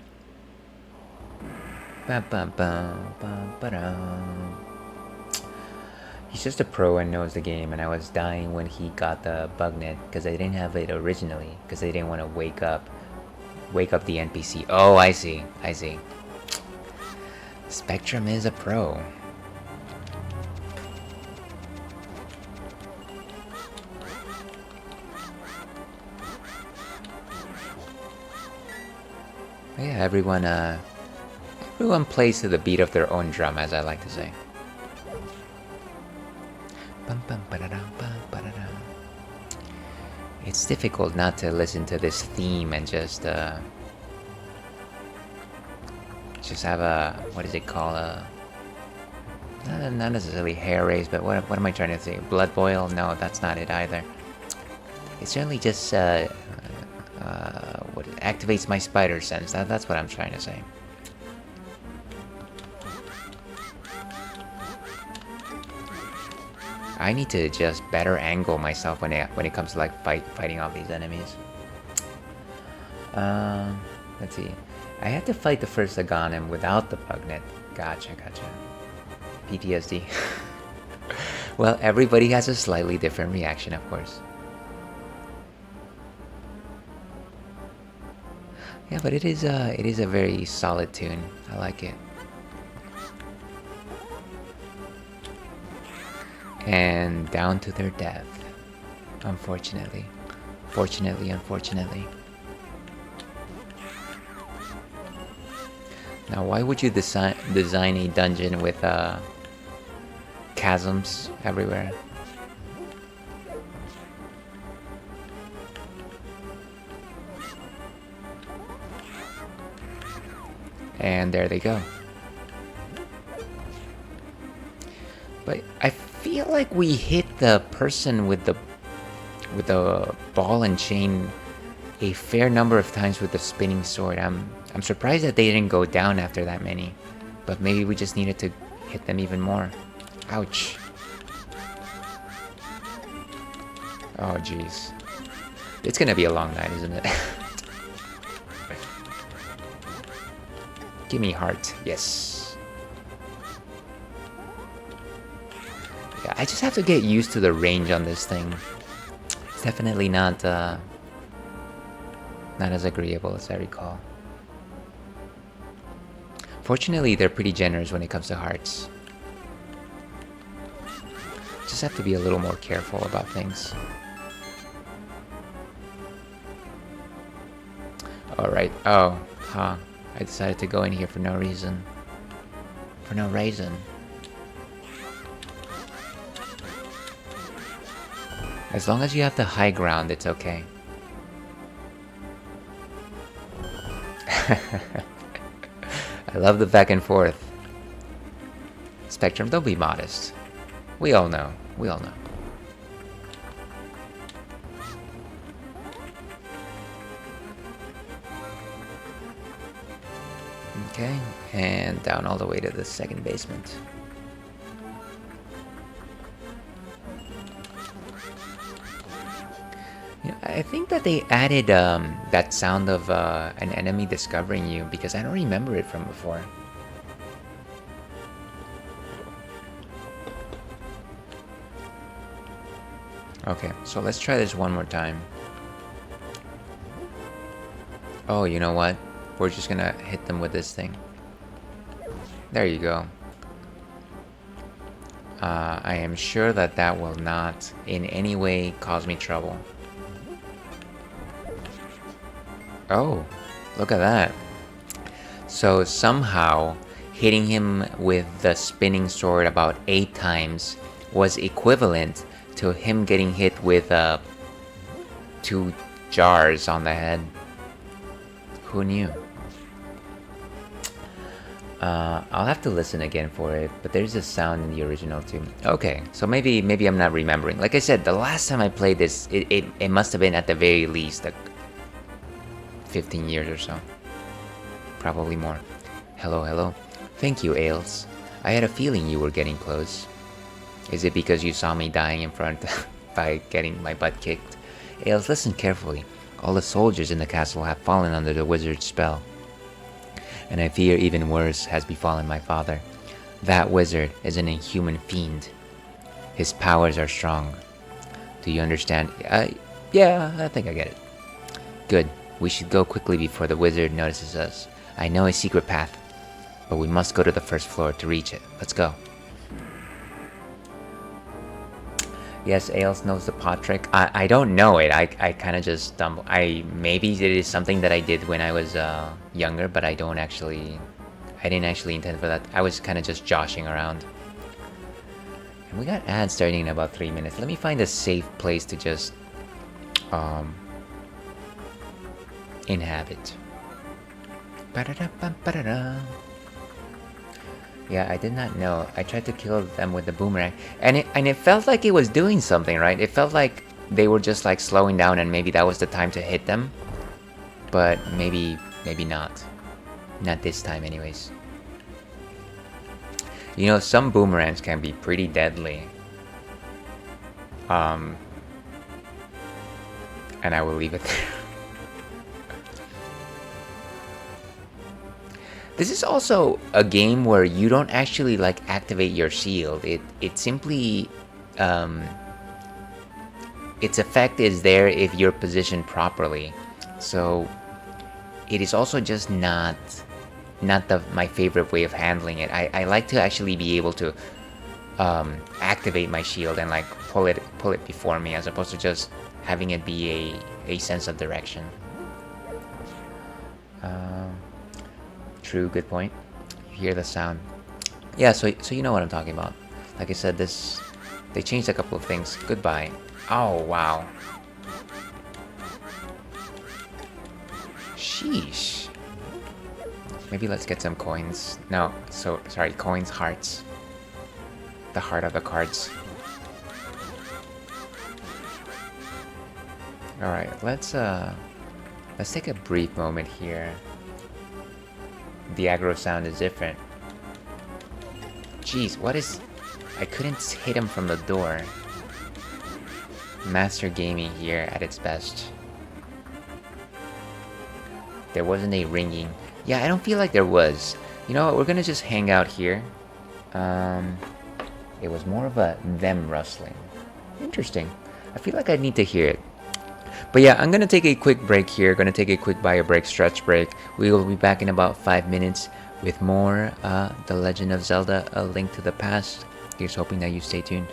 He's just a pro and knows the game, and I was dying when he got the bugnet because I didn't have it originally because they didn't want to wake up the NPC. Oh, I see. Spectrum is a pro. Yeah, everyone plays to the beat of their own drum, as I like to say. It's difficult not to listen to this theme and just have a, what is it called? Not necessarily hair raise, but what am I trying to say? Blood boil? No, that's not it either. It's certainly just what activates my spider sense. That's what I'm trying to say. I need to just better angle myself when it comes to like fighting off these enemies. Let's see. I had to fight the first Aghanim without the bugnet. Gotcha. PTSD. Well, everybody has a slightly different reaction, of course. Yeah, but it is a very solid tune. I like it. And down to their death, unfortunately. Unfortunately. Now, why would you design a dungeon with chasms everywhere? And there they go. But I feel like we hit the person with the ball and chain a fair number of times with the spinning sword. I'm surprised that they didn't go down after that many. But maybe we just needed to hit them even more. Ouch. Oh jeez. It's gonna be a long night, isn't it? Give me heart. Yes. Yeah, I just have to get used to the range on this thing. It's definitely not as agreeable as I recall. Fortunately, they're pretty generous when it comes to hearts. Just have to be a little more careful about things. Alright. Oh, huh. I decided to go in here for no reason. For no reason. As long as you have the high ground, it's okay. I love the back and forth. Spectrum, don't be modest. We all know. We all know. Okay, and down all the way to the second basement. Yeah, I think that they added that sound of an enemy discovering you because I don't remember it from before. Okay, so let's try this one more time. Oh, you know what? We're just gonna hit them with this thing. There you go. I am sure that that will not in any way cause me trouble. Oh, look at that. So somehow hitting him with the spinning sword about 8 times was equivalent to him getting hit with 2 jars on the head. Who knew? I'll have to listen again for it, but there's a sound in the original too. Okay, so maybe I'm not remembering. Like I said, the last time I played this, it must have been at the very least like 15 years or so. Probably more. Hello, hello. Thank you, Ails. I had a feeling you were getting close. Is it because you saw me dying in front by getting my butt kicked? Ails, listen carefully. All the soldiers in the castle have fallen under the wizard's spell. And I fear even worse has befallen my father. That wizard is an inhuman fiend. His powers are strong. Do you understand? Yeah, I think I get it. Good. We should go quickly before the wizard notices us. I know a secret path, but we must go to the first floor to reach it. Let's go. Yes, Ails knows the pot trick. I don't know it. I kind of just stumble. Maybe it is something that I did when I was younger, but I didn't actually intend for that. I was kind of just joshing around. And we got ads starting in about 3 minutes. Let me find a safe place to just inhabit. Yeah, I did not know. I tried to kill them with the boomerang, and it felt like it was doing something, right? It felt like they were just like slowing down, and maybe that was the time to hit them. But maybe not. Not this time, anyways. You know, some boomerangs can be pretty deadly. And I will leave it there. This is also a game where you don't actually like activate your shield. It simply its effect is there if you're positioned properly. So it is also just not my favorite way of handling it. I like to actually be able to activate my shield and like pull it before me, as opposed to just having it be a sense of direction. True, good point. You hear the sound. Yeah, so you know what I'm talking about. Like I said, they changed a couple of things. Goodbye. Oh, wow. Sheesh. Maybe let's get some coins. No, sorry, coins, hearts. The heart of the cards. Alright, let's take a brief moment here. The aggro sound is different. Jeez, what is... I couldn't hit him from the door. Master gaming here at its best. There wasn't a ringing. Yeah, I don't feel like there was. You know what? We're gonna just hang out here. Um, it was more of a them rustling. Interesting. I feel like I need to hear it. But yeah, I'm gonna take a quick break here. Gonna take a quick bio break, stretch break. We will be back in about 5 minutes with more The Legend of Zelda: A Link to the Past. Here's hoping that you stay tuned.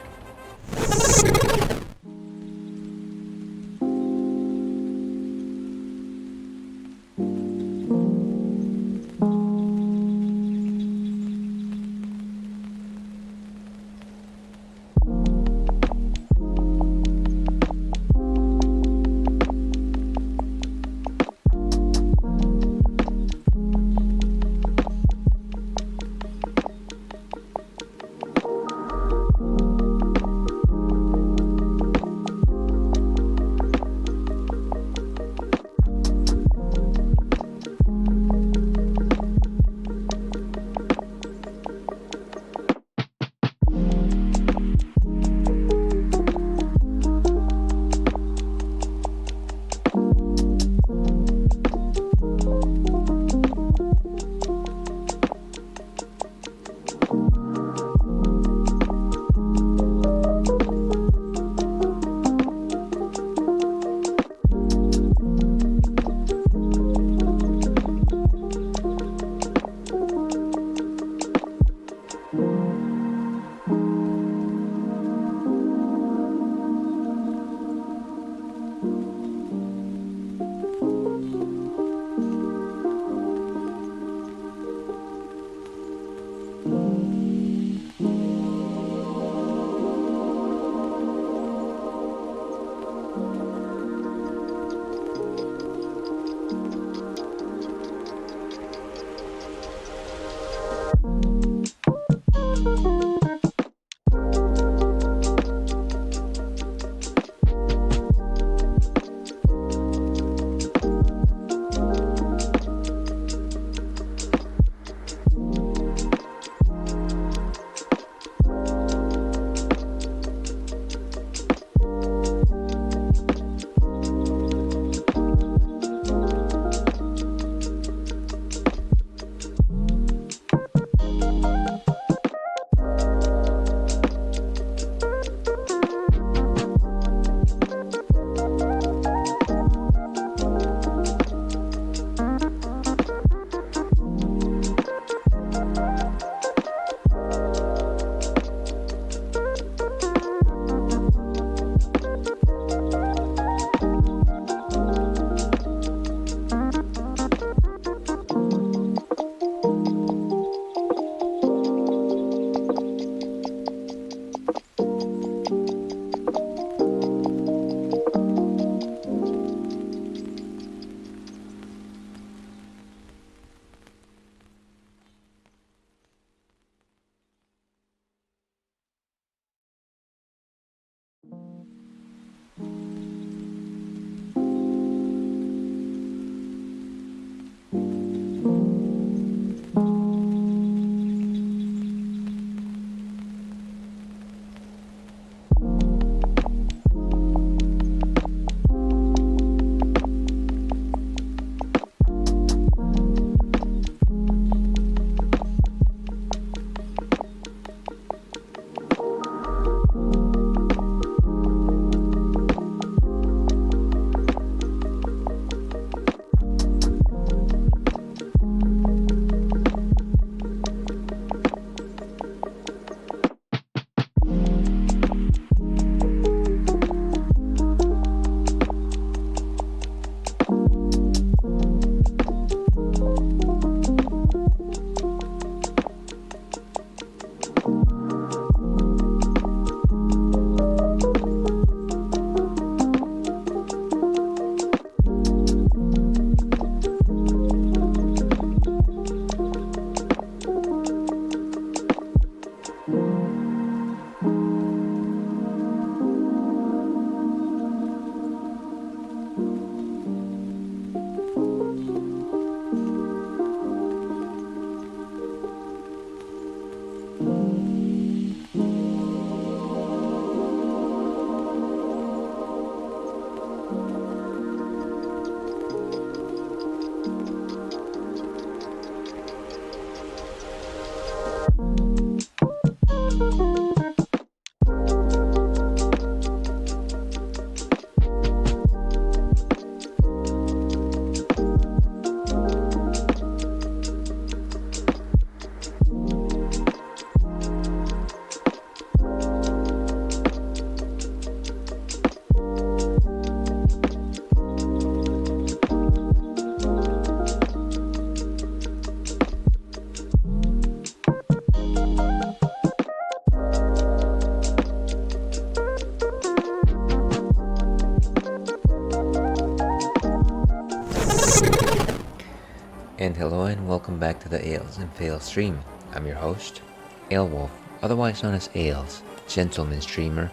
And hello and welcome back to the Ales and Fails stream. I'm your host, Alewolf, otherwise known as Ales, Gentleman Streamer,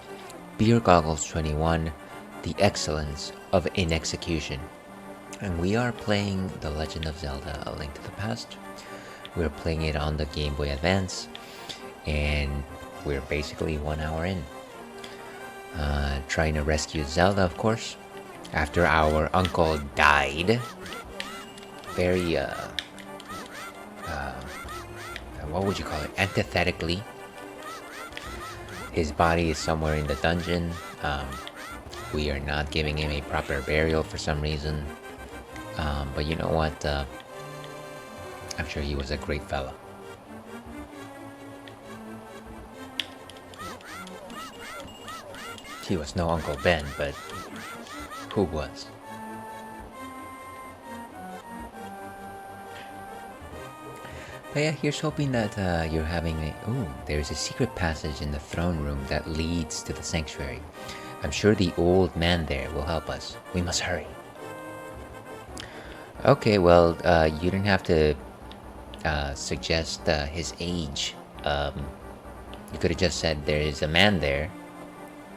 Beer Goggles 21, the excellence of inexecution. And we are playing The Legend of Zelda: A Link to the Past. We're playing it on the Game Boy Advance, and we're basically 1 hour in. Trying to rescue Zelda, of course, after our uncle died. Very, what would you call it? Antithetically. His body is somewhere in the dungeon. We are not giving him a proper burial for some reason. But you know what? I'm sure he was a great fella. He was no Uncle Ben, but who was? But yeah, here's hoping that you're having a... Ooh, there's a secret passage in the throne room that leads to the sanctuary. I'm sure the old man there will help us. We must hurry. Okay, well, you didn't have to suggest his age. You could have just said there is a man there.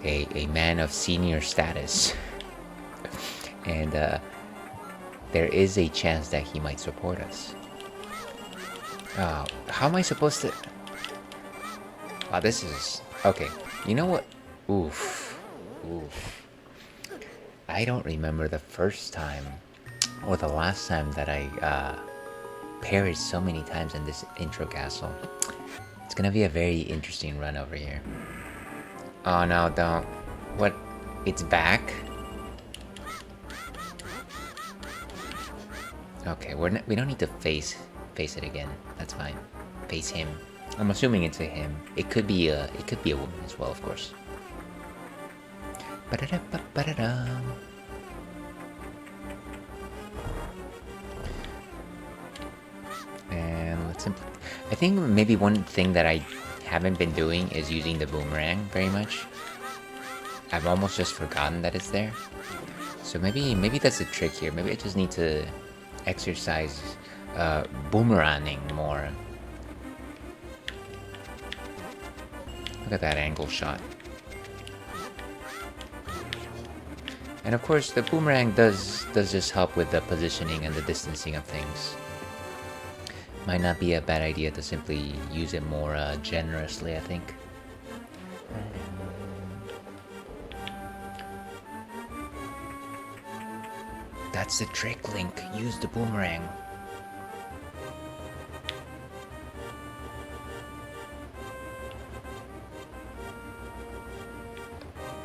A man of senior status. And there is a chance that he might support us. How am I supposed to... Oh, this is... Okay, you know what? Oof. I don't remember the first time or the last time that I parried so many times in this intro castle. It's gonna be a very interesting run over here. Oh no, don't. What? It's back? Okay, we don't need to face it again. That's fine. Face him. I'm assuming it's a him. It could be a woman as well, of course. And let's simply... I think maybe one thing that I haven't been doing is using the boomerang very much. I've almost just forgotten that it's there. So maybe that's the trick here. Maybe I just need to exercise boomeranging more. Look at that angle shot. And of course, the boomerang does just help with the positioning and the distancing of things. Might not be a bad idea to simply use it more generously, I think. That's the trick, Link. Use the boomerang.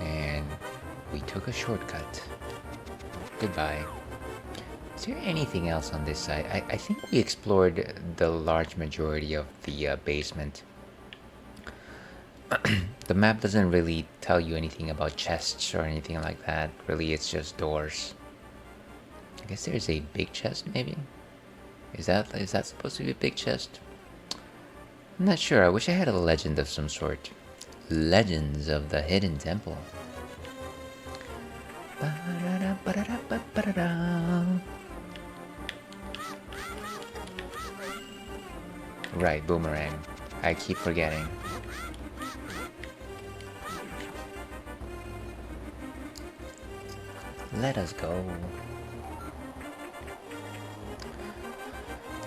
And we took a shortcut. Goodbye. Is there anything else on this side? I think we explored the large majority of the basement. The map doesn't really tell you anything about chests or anything like that. Really, it's just doors. I guess there's a big chest, maybe? Is that supposed to be a big chest? I'm not sure. I wish I had a legend of some sort. Legends of the Hidden Temple. Right, boomerang. I keep forgetting. Let us go.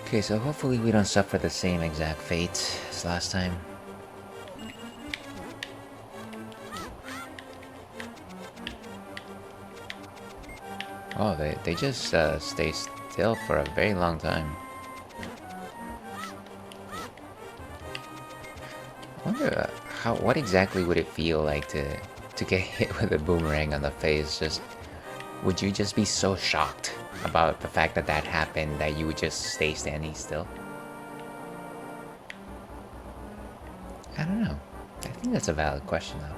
Okay, so hopefully we don't suffer the same exact fate as last time. Oh, they just stay still for a very long time. I wonder what exactly would it feel like to get hit with a boomerang on the face? Just would you just be so shocked about the fact that happened that you would just stay standing still? I don't know. I think that's a valid question though.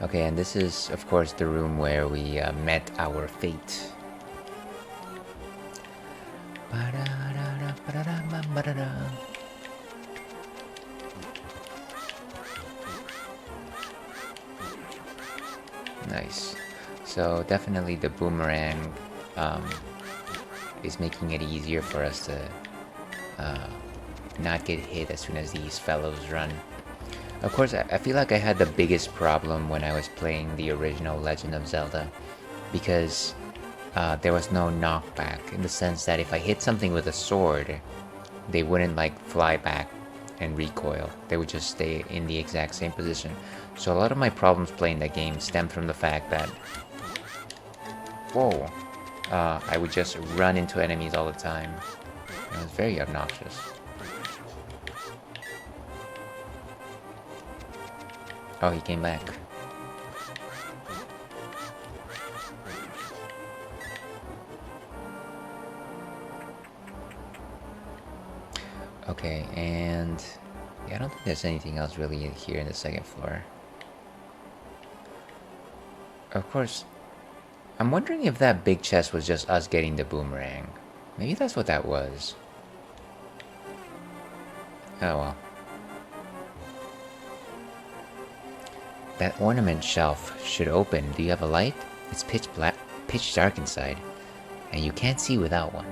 Okay, and this is, of course, the room where we met our fate. Nice. So definitely the boomerang um, is making it easier for us to uh, not get hit as soon as these fellows run. Of course, I feel like I had the biggest problem when I was playing the original Legend of Zelda, because there was no knockback, in the sense that if I hit something with a sword, they wouldn't like fly back and recoil. They would just stay in the exact same position. So a lot of my problems playing that game stemmed from the fact that, whoa, I would just run into enemies all the time. It was very obnoxious. Oh, he came back. Okay, and yeah, I don't think there's anything else really here in the second floor. Of course, I'm wondering if that big chest was just us getting the boomerang. Maybe that's what that was. Oh well. That ornament shelf should open. Do you have a light? It's pitch dark inside, and you can't see without one.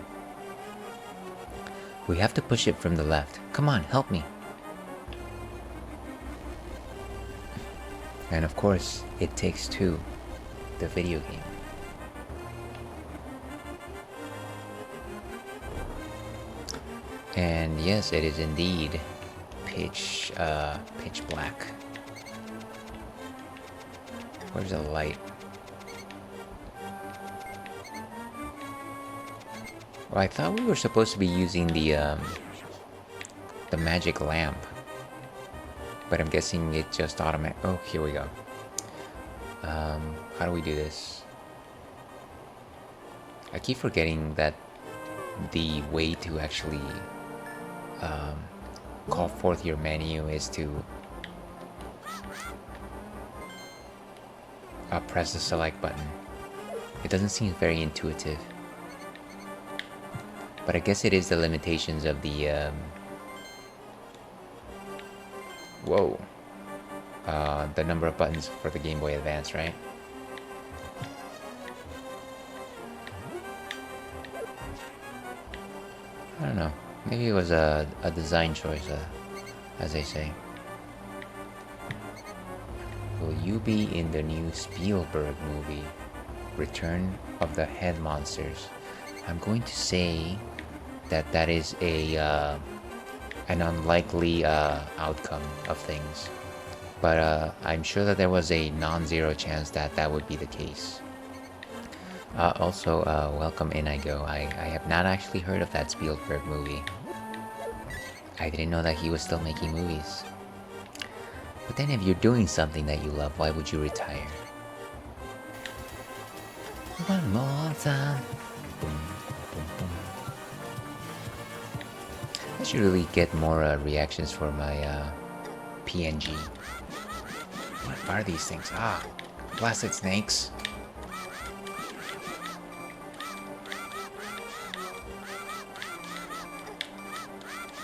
We have to push it from the left. Come on, help me. And of course, It Takes Two, the video game. And yes, it is indeed pitch black. Where's the light? Well, I thought we were supposed to be using the magic lamp, but I'm guessing it just automatic. Oh, here we go. How do we do this? I keep forgetting that the way to actually call forth your menu is to press the select button. It doesn't seem very intuitive, but I guess it is the limitations of the whoa, the number of buttons for the Game Boy Advance, right? I don't know. Maybe it was a design choice, as they say. Will you be in the new Spielberg movie, Return of the Head Monsters? I'm going to say that that is an unlikely outcome of things, but I'm sure that there was a non-zero chance that that would be the case. Also, welcome Inigo. I have not actually heard of that Spielberg movie. I didn't know that he was still making movies. But then if you're doing something that you love, why would you retire? One more time. Boom, boom, boom. I should really get more reactions for my PNG. What are these things? Ah, blasted snakes.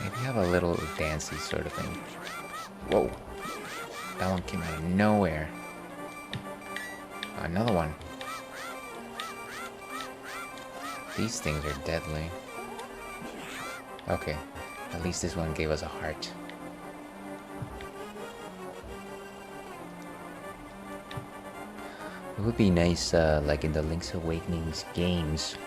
Maybe have a little dancey sort of thing. Whoa. That one came out of nowhere. Another one. These things are deadly. Okay. At least this one gave us a heart. It would be nice, like in the Link's Awakenings games,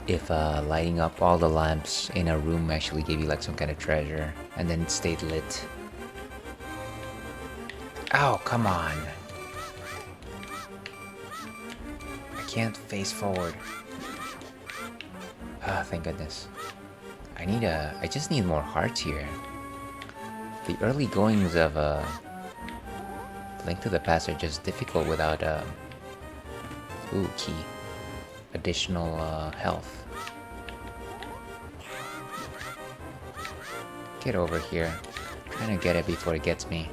if lighting up all the lamps in a room actually gave you like some kind of treasure, and then it stayed lit. Oh, come on. I can't face forward. Ah, thank goodness. I just need more hearts here. The early goings of Link to the Past are just difficult without ooh, key. Additional health. Get over here. I'm trying to get it before it gets me.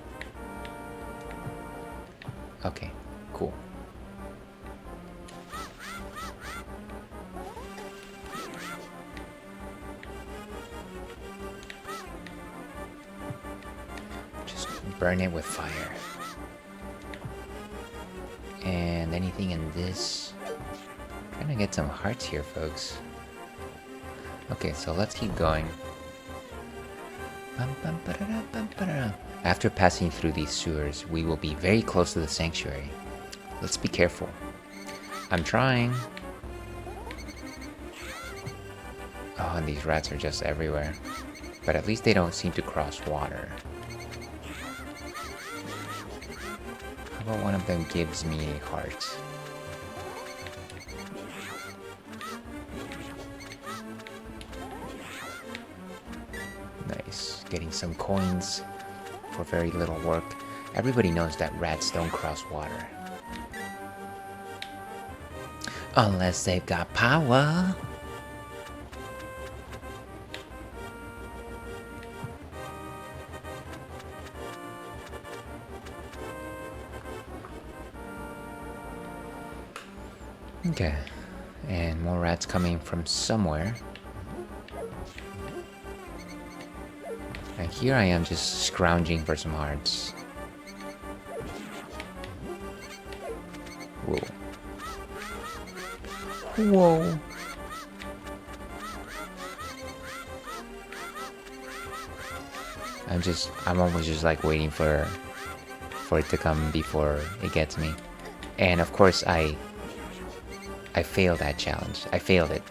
Okay, cool. Just burn it with fire. anything in this. Trying to get some hearts here, folks. Okay, so let's keep going. After passing through these sewers, we will be very close to the sanctuary. Let's be careful. I'm trying. Oh, and these rats are just everywhere. But at least they don't seem to cross water. How about one of them gives me a heart? Nice. Getting some coins for very little work. Everybody knows that rats don't cross water. Unless they've got power. Okay. And more rats coming from somewhere. And here I am just scrounging for some hearts. Whoa. Whoa. I'm almost just like waiting for it to come before it gets me. And of course I failed that challenge. I failed it.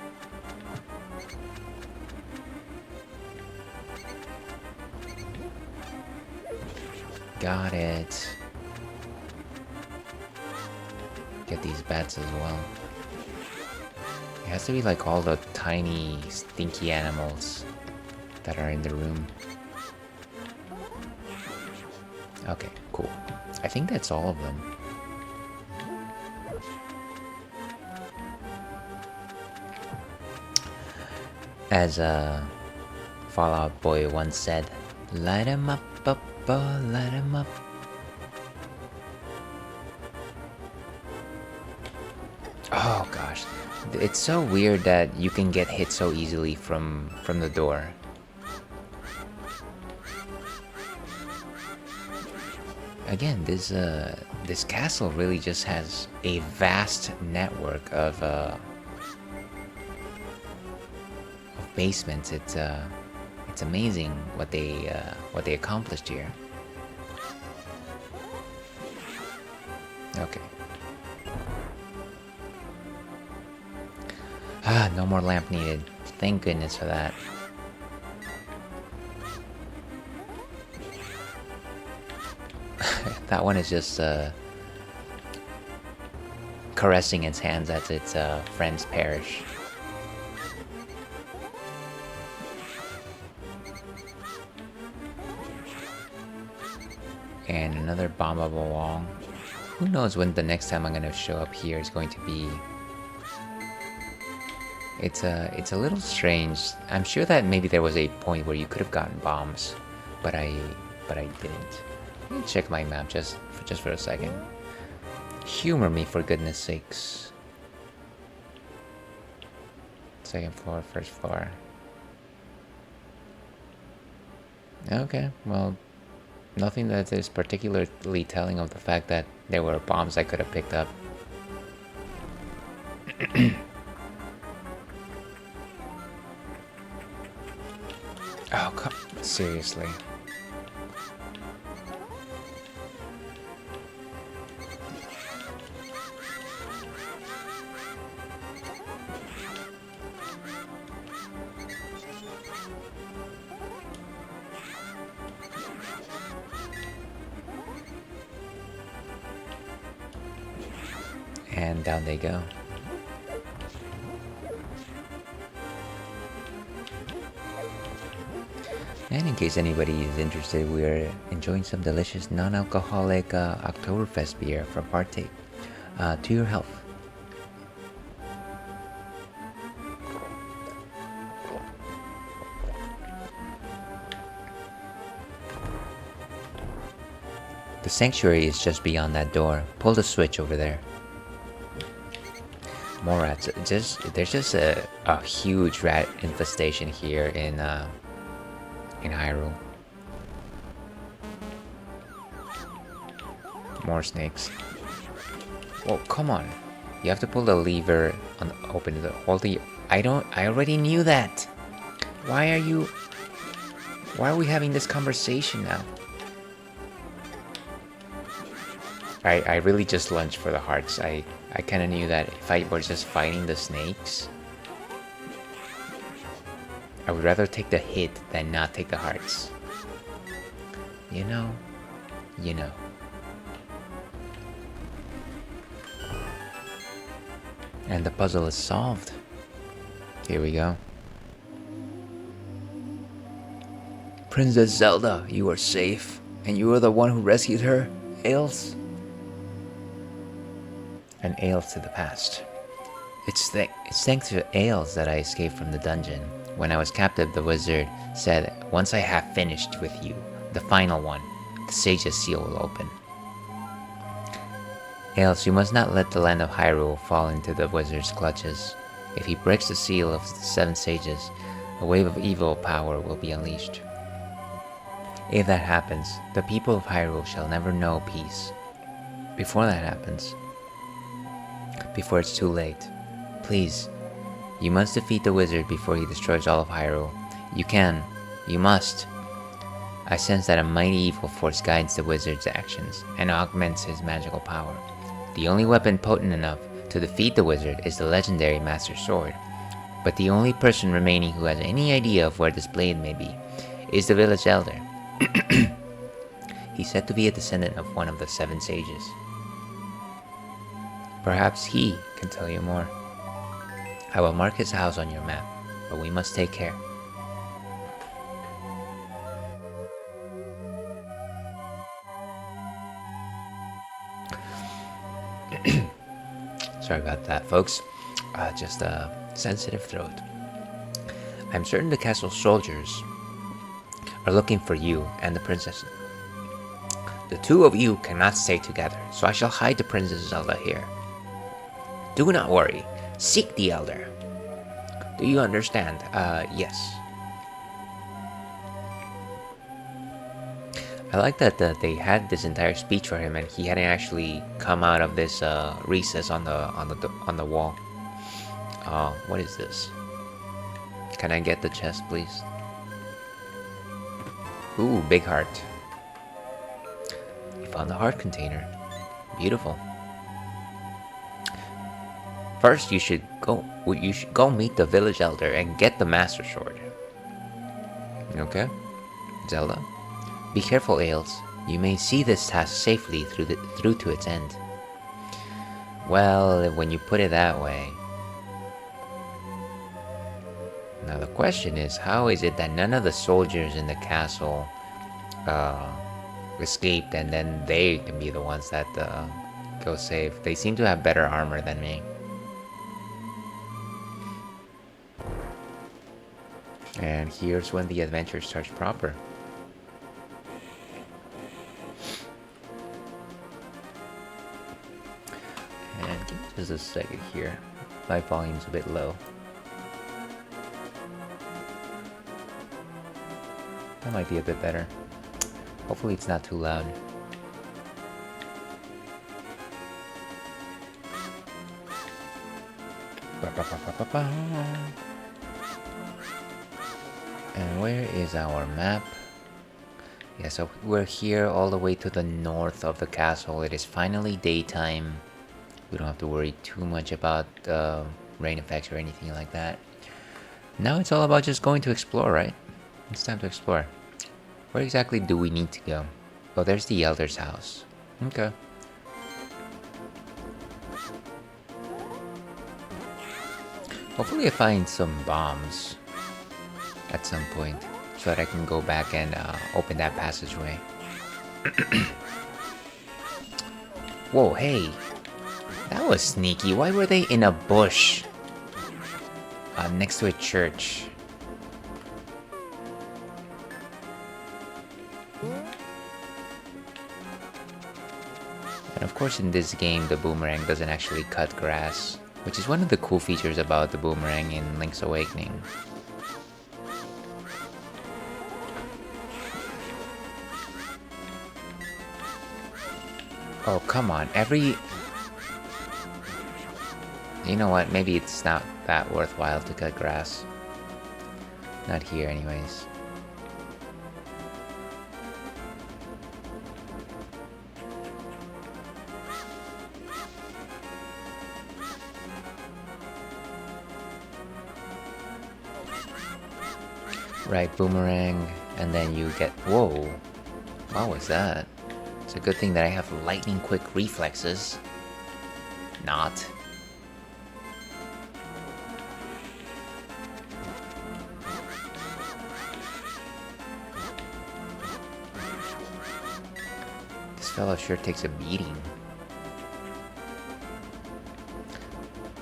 Got it. Get these bats as well. It has to be like all the tiny, stinky animals that are in the room. Okay, cool. I think that's all of them. As Fallout Boy once said, light 'em up, light 'em up. Oh gosh, it's so weird that you can get hit so easily from the door. Again, this castle really just has a vast network of basements. It's amazing what they accomplished here. Okay. Ah, no more lamp needed. Thank goodness for that. That one is just caressing its hands as its friends perish. And another bombable wall. Who knows when the next time I'm gonna show up here is going to be. It's a little strange. I'm sure that maybe there was a point where you could have gotten bombs, but I didn't. Let me check my map just for a second. Humor me, for goodness sakes. Second floor, first floor. Okay, well, nothing that is particularly telling of the fact that there were bombs I could have picked up. Oh, seriously. And down they go. And in case anybody is interested, we are enjoying some delicious non-alcoholic Oktoberfest beer from Partake. To your health. The sanctuary is just beyond that door. Pull the switch over there. More rats. There's just a huge rat infestation here in Hyrule. More snakes. Oh, come on. You have to pull the lever on the open the hold the I already knew that. Why are we having this conversation now? I really just lunged for the hearts. I kinda knew that if I were just fighting the snakes, I would rather take the hit than not take the hearts. You know. And the puzzle is solved. Here we go. Princess Zelda, you are safe. And you are the one who rescued her, Ails? And Ails to the past. It's thanks to Ails that I escaped from the dungeon. When I was captive, the wizard said, "Once I have finished with you, the final one, the sage's seal will open." Ails, you must not let the land of Hyrule fall into the wizard's clutches. If he breaks the seal of the 7 sages, a wave of evil power will be unleashed. If that happens, the people of Hyrule shall never know peace. Before that happens, before it's too late, please, you must defeat the wizard before he destroys all of Hyrule. You can. You must. I sense that a mighty evil force guides the wizard's actions and augments his magical power. The only weapon potent enough to defeat the wizard is the legendary Master Sword. But the only person remaining who has any idea of where this blade may be is the village elder. He's said to be a descendant of one of the 7 sages. Perhaps he can tell you more. I will mark his house on your map, but we must take care. Sorry about that, folks. Just a sensitive throat. I'm certain the castle soldiers are looking for you and the princess. The two of you cannot stay together, so I shall hide the Princess Zelda here. Do not worry. Seek the elder. Do you understand? Yes. I like that they had this entire speech for him, and he hadn't actually come out of this recess on the wall. What is this? Can I get the chest, please? Ooh, big heart. You found the heart container. Beautiful. First, you should go meet the village elder and get the Master Sword. Okay, Zelda. Be careful, Ails. You may see this task safely through to its end. Well, when you put it that way. Now the question is, how is it that none of the soldiers in the castle escaped, and then they can be the ones that go save? They seem to have better armor than me. And here's when the adventure starts proper. And give me just a second here. My volume's a bit low. That might be a bit better. Hopefully it's not too loud. And where is our map? Yeah, so we're here all the way to the north of the castle. It is finally daytime. We don't have to worry too much about rain effects or anything like that. Now it's all about just going to explore, right? It's time to explore. Where exactly do we need to go? Oh, there's the elder's house. Okay. Hopefully I find some bombs at some point, so that I can go back and open that passageway. Whoa, hey! That was sneaky. Why were they in a bush? Next to a church. And of course in this game, the boomerang doesn't actually cut grass, which is one of the cool features about the boomerang in Link's Awakening. Oh, come on. Every You know what? Maybe it's not that worthwhile to cut grass. Not here, anyways. Right, boomerang, and then you get... Whoa! What was that? It's a good thing that I have lightning quick reflexes. Not. This fellow sure takes a beating.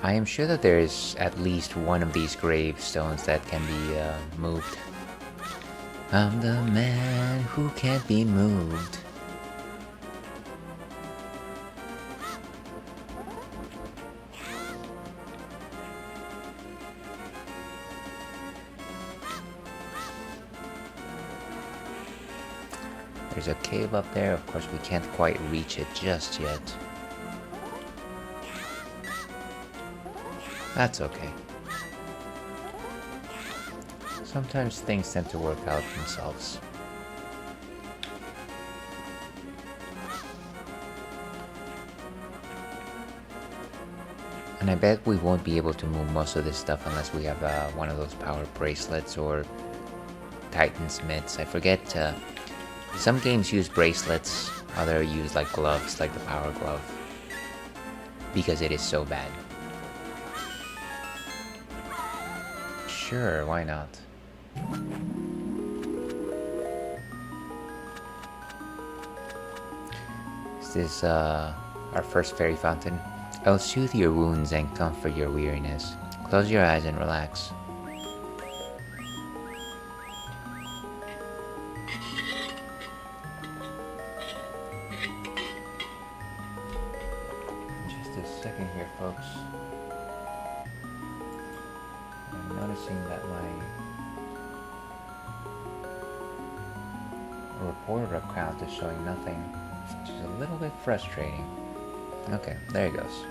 I am sure that there is at least one of these gravestones that can be moved. I'm the man who can't be moved. There's a cave up there. Of course, we can't quite reach it just yet. That's okay. Sometimes things tend to work out themselves. And I bet we won't be able to move most of this stuff unless we have one of those power bracelets or Titan's mitts. I forget, some games use bracelets, others use like gloves, like the power glove. Because it is so bad. Sure, why not? Is this our first fairy fountain? I'll soothe your wounds and comfort your weariness. Close your eyes and relax. Just a second here, folks. I'm noticing that my reporter account is showing nothing, which is a little bit frustrating. Okay, there it goes.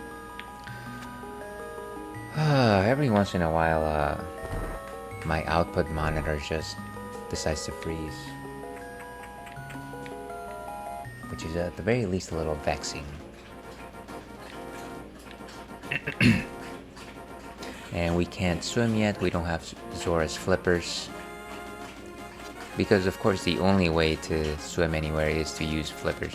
Every once in a while, my output monitor just decides to freeze, which is at the very least a little vexing. And we can't swim yet. We don't have Zora's flippers. Because of course the only way to swim anywhere is to use flippers.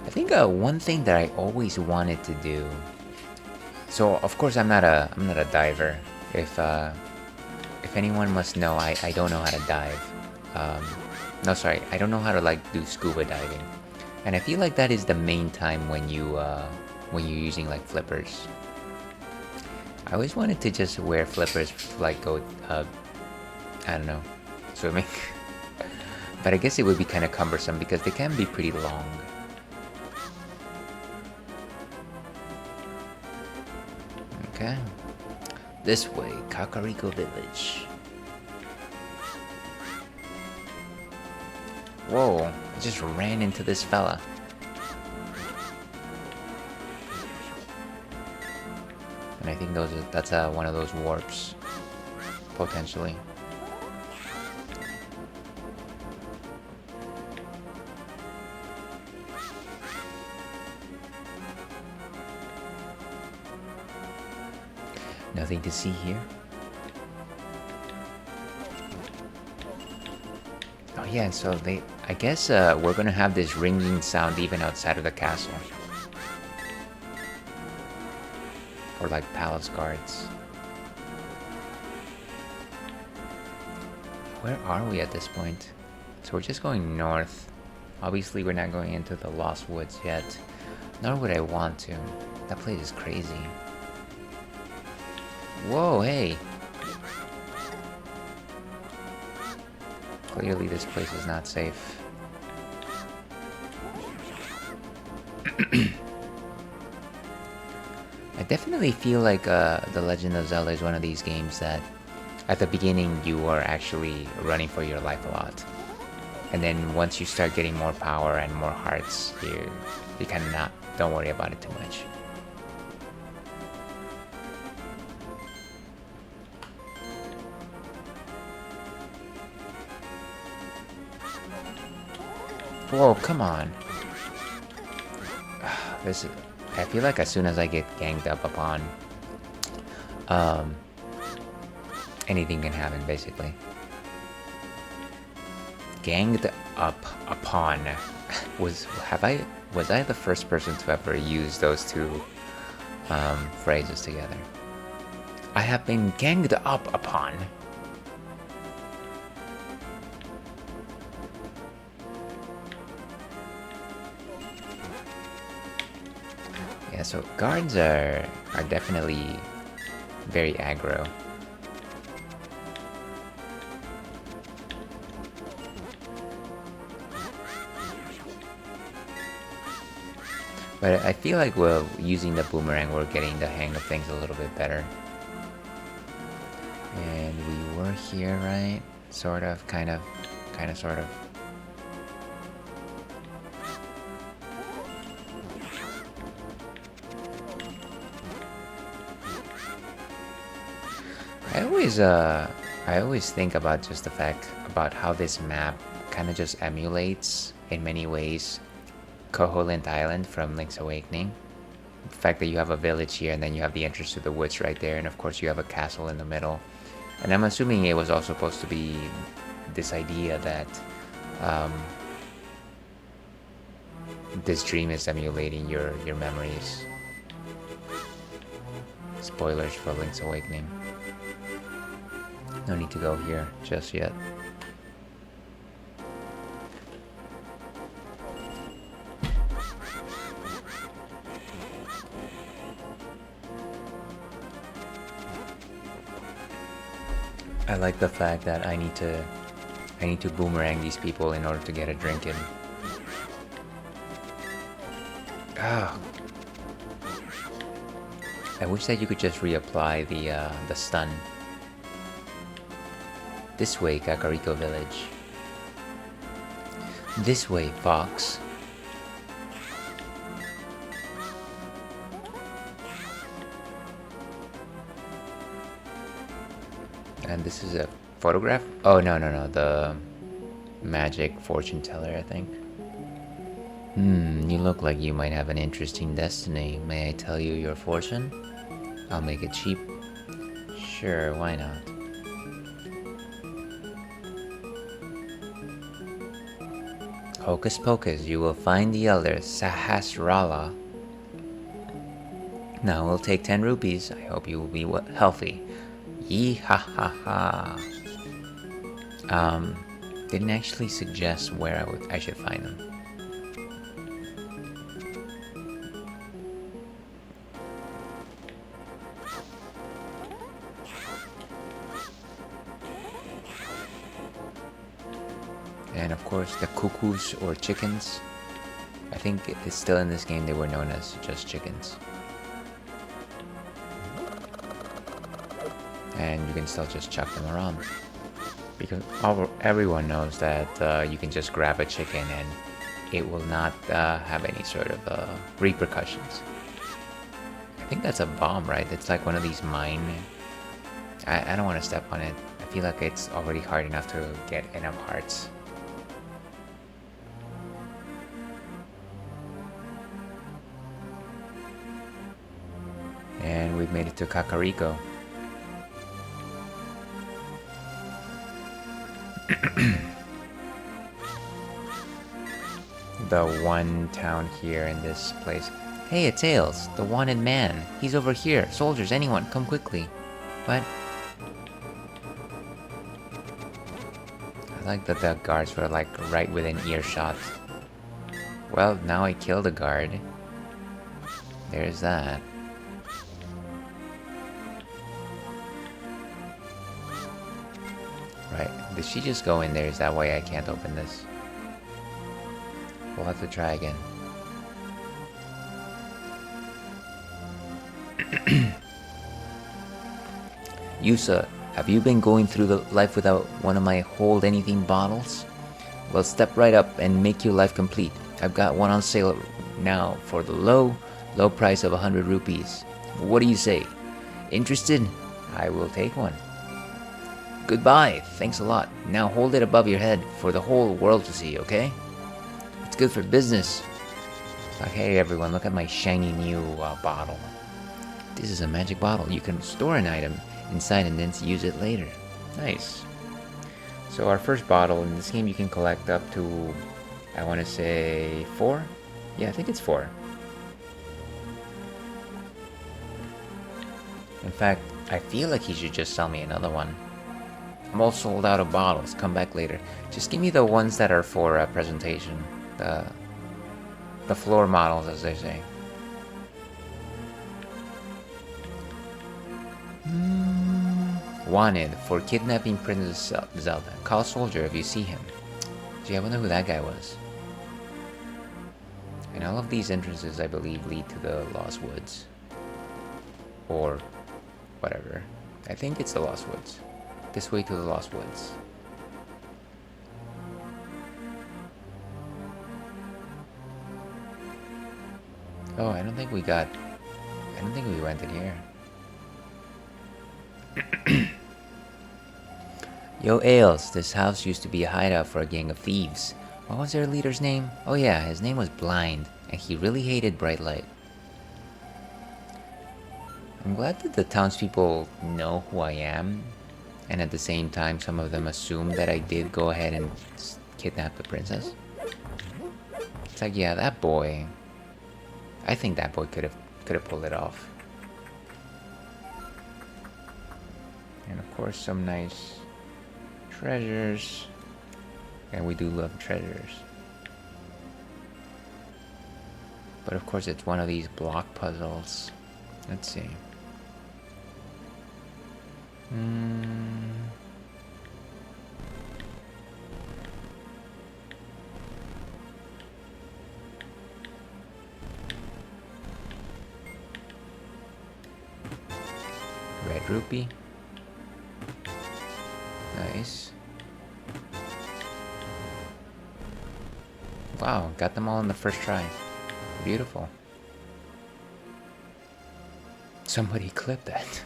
I think one thing that I always wanted to do. So of course I'm not a diver. If anyone must know, I don't know how to dive. No, sorry, I don't know how to like do scuba diving. And I feel like that is the main time when you're using like flippers. I always wanted to just wear flippers to like go, I don't know, swimming. But I guess it would be kind of cumbersome because they can be pretty long. Okay. This way, Kakariko Village. Whoa, I just ran into this fella. And I think that's one of those warps, potentially. Nothing to see here. Oh yeah, so I guess we're gonna have this ringing sound even outside of the castle. Or like palace guards. Where are we at this point? So we're just going north. Obviously we're not going into the Lost Woods yet. Nor would I want to. That place is crazy. Whoa, hey! Clearly this place is not safe. I definitely feel like The Legend of Zelda is one of these games that at the beginning you are actually running for your life a lot. And then once you start getting more power and more hearts, you kind of don't worry about it too much. Whoa, come on. I feel like as soon as I get ganged up upon, anything can happen, basically. Ganged up upon. Was I the first person to ever use those two phrases together? I have been ganged up upon. Yeah, so guards are definitely very aggro. But I feel like using the boomerang, we're getting the hang of things a little bit better. And we were here, right? Sort of, kind of, sort of. I always think about just the fact about how this map kind of just emulates, in many ways, Koholint Island from Link's Awakening. The fact that you have a village here and then you have the entrance to the woods right there, and of course you have a castle in the middle. And I'm assuming it was all supposed to be this idea that this dream is emulating your memories. Spoilers for Link's Awakening. No need to go here just yet. I like the fact that I need to boomerang these people in order to get a drink in. Ah. I wish that you could just reapply the stun. This way, Kakariko Village. This way, Fox. And this is a photograph? Oh, no. The magic fortune teller, I think. You look like you might have an interesting destiny. May I tell you your fortune? I'll make it cheap. Sure, why not? Hocus pocus, you will find the elder Sahasrara. Now we'll take 10 rupees. I hope you will be healthy. Yee ha ha ha. Didn't actually suggest where I should find them. And of course the cuckoos or chickens. I think it's still in this game they were known as just chickens. And you can still just chuck them around. Because everyone knows that you can just grab a chicken and it will not have any sort of repercussions. I think that's a bomb, right? It's like one of these mine. I don't want to step on it. I feel like it's already hard enough to get enough hearts. And we've made it to Kakariko. The one town here in this place. Hey, it's Tails, the wanted man. He's over here. Soldiers, anyone, come quickly. What? I like that the guards were like right within earshot. Well, now I killed a guard. There's that. Right, did she just go in there? Is that why I can't open this? We'll have to try again. Yusa, have you been going through the life without one of my hold anything bottles? Well, step right up and make your life complete. I've got one on sale now for the low price of 100 rupees. What do you say? Interested? I will take one. Goodbye. Thanks a lot. Now hold it above your head for the whole world to see, okay? It's good for business. Like, hey everyone, look at my shiny new bottle. This is a magic bottle. You can store an item inside and then use it later. Nice. So our first bottle in this game, you can collect up to, I want to say 4? Yeah, I think it's 4. In fact, I feel like he should just sell me another one. I'm all sold out of bottles. Come back later. Just give me the ones that are for presentation. The floor models, as they say. Wanted for kidnapping Princess Zelda. Call soldier if you see him. Gee, I wonder who that guy was. And all of these entrances, I believe, lead to the Lost Woods. Or whatever. I think it's the Lost Woods. This way to the Lost Woods. Oh, I don't think we went in here. Yo, Ailes, this house used to be a hideout for a gang of thieves. What was their leader's name? Oh yeah, his name was Blind, and he really hated bright light. I'm glad that the townspeople know who I am, and at the same time some of them assume that I did go ahead and kidnap the princess. It's like, yeah, that boy, I think that boy could have pulled it off. And of course some nice treasures. And we do love treasures. But of course it's one of these block puzzles. Let's see. Red rupee. Nice. Wow, got them all in the first try. Beautiful. Somebody clip that.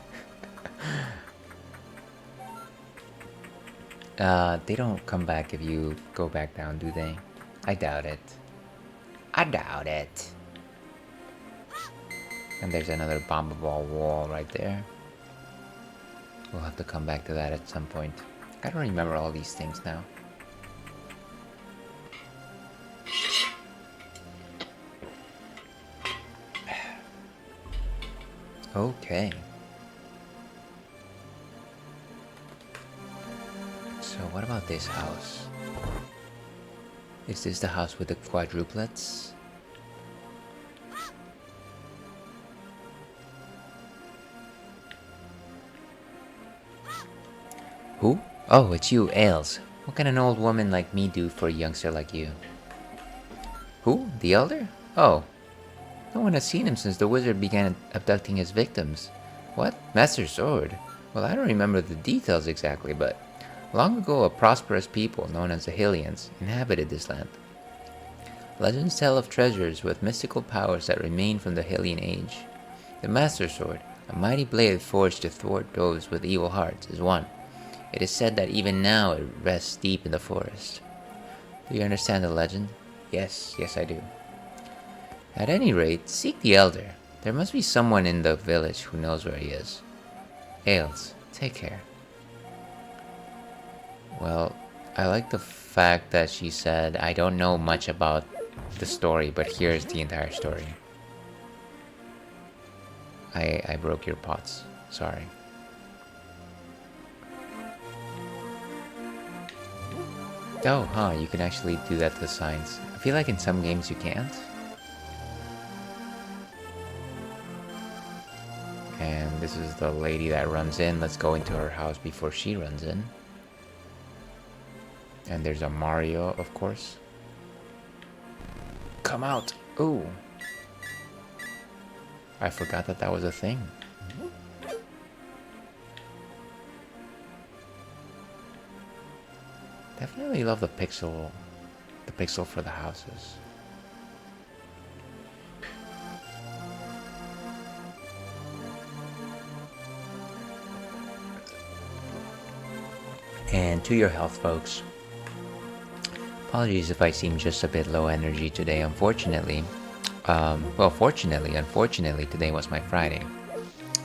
They don't come back if you go back down, do they? I doubt it. I doubt it. And there's another bombable wall right there. We'll have to come back to that at some point. I don't remember all these things now. Okay. So what about this house? Is this the house with the quadruplets? Who? Oh, it's you, Ailes. What can an old woman like me do for a youngster like you? Who? The Elder? Oh. No one has seen him since the wizard began abducting his victims. What? Master Sword? Well, I don't remember the details exactly, but long ago a prosperous people known as the Hylians inhabited this land. Legends tell of treasures with mystical powers that remain from the Hylian age. The Master Sword, a mighty blade forged to thwart those with evil hearts, is one. It is said that even now it rests deep in the forest. Do you understand the legend? Yes, I do. At any rate, seek the Elder. There must be someone in the village who knows where he is. Ailes, take care. Well, I like the fact that she said, I don't know much about the story, but here's the entire story. I broke your pots. Sorry. Oh, huh, you can actually do that to the signs. I feel like in some games you can't. And this is the lady that runs in. Let's go into her house before she runs in. And there's a Mario, of course. Come out! Ooh! I forgot that that was a thing. Definitely love the pixel the pixel for the houses. And to your health, folks. Apologies if I seem just a bit low energy today, unfortunately. Well, fortunately, unfortunately, today was my Friday,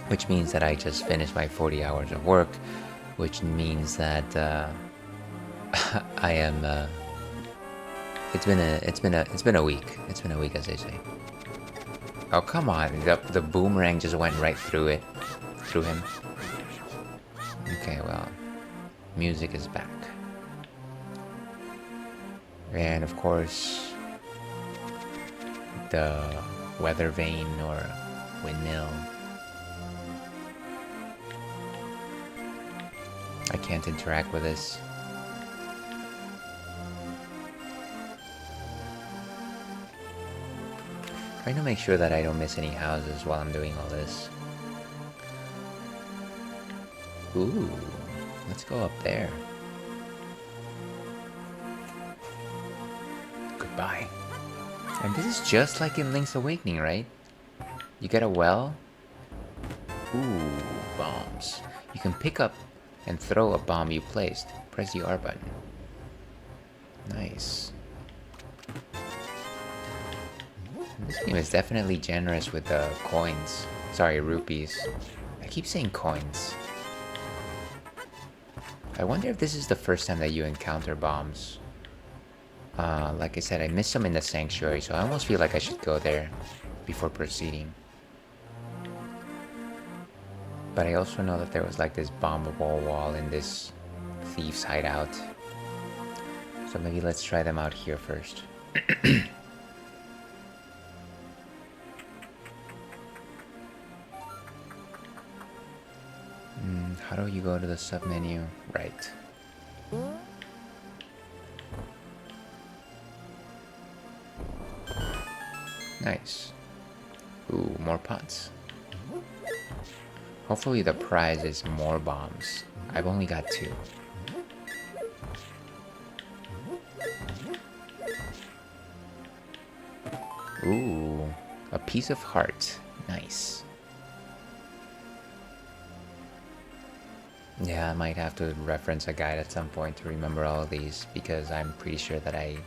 which means that I just finished my 40 hours of work, which means that I am. It's been a week. It's been a week, as they say. Oh, come on! The boomerang just went right through him. Okay, well, music is back, and of course, the weather vane or windmill. I can't interact with this. Trying to make sure that I don't miss any houses while I'm doing all this. Ooh, let's go up there. Goodbye. And this is just like in Link's Awakening, right? You get a well. Ooh, bombs. You can pick up and throw a bomb you placed. Press the R button. Nice. This game is definitely generous with the coins. Sorry, rupees. I keep saying coins. I wonder if this is the first time that you encounter bombs. Like I said, I missed some in the sanctuary, so I almost feel like I should go there before proceeding. But I also know that there was like this bombable wall in this thief's hideout. So maybe let's try them out here first. How do you go to the submenu? Right. Nice. Ooh, more pots. Hopefully the prize is more bombs. I've only got 2. Ooh, a piece of heart. Nice. Yeah, I might have to reference a guide at some point to remember all of these, because I'm pretty sure that I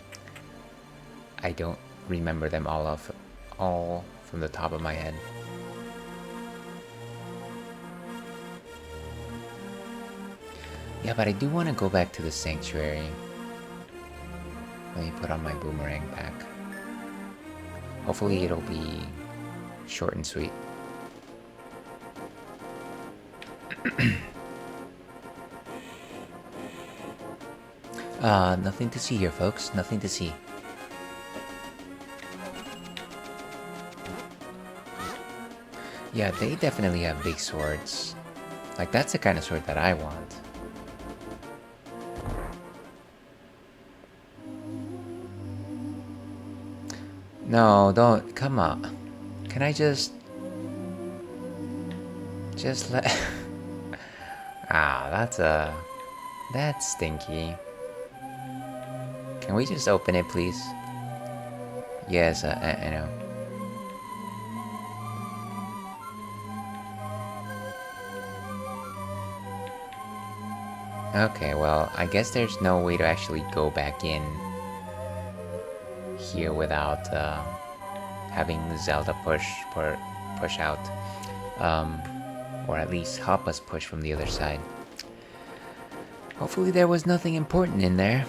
don't remember them all from the top of my head. Yeah, but I do want to go back to the sanctuary. Let me put on my boomerang back. Hopefully it'll be short and sweet. Nothing to see here, folks. Nothing to see. Yeah, they definitely have big swords. Like, that's the kind of sword that I want. No, don't. Come on. Can I just let... That's stinky. Can we just open it, please? Yes, I know. Okay, well, I guess there's no way to actually go back in here without having Zelda push out, or at least help us push from the other side. Hopefully there was nothing important in there.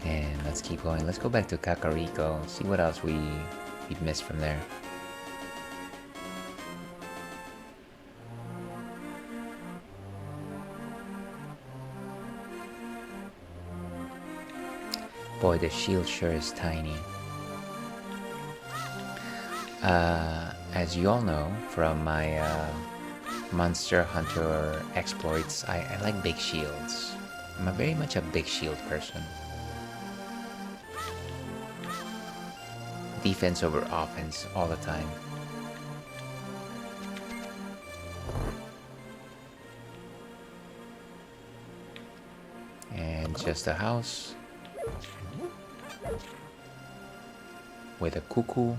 And let's keep going. Let's go back to Kakariko, see what else we've missed from there. Boy, the shield sure is tiny. As you all know from my Monster Hunter exploits, I like big shields. I'm very much a big shield person. defense over offense all the time. And just a house with a cuckoo.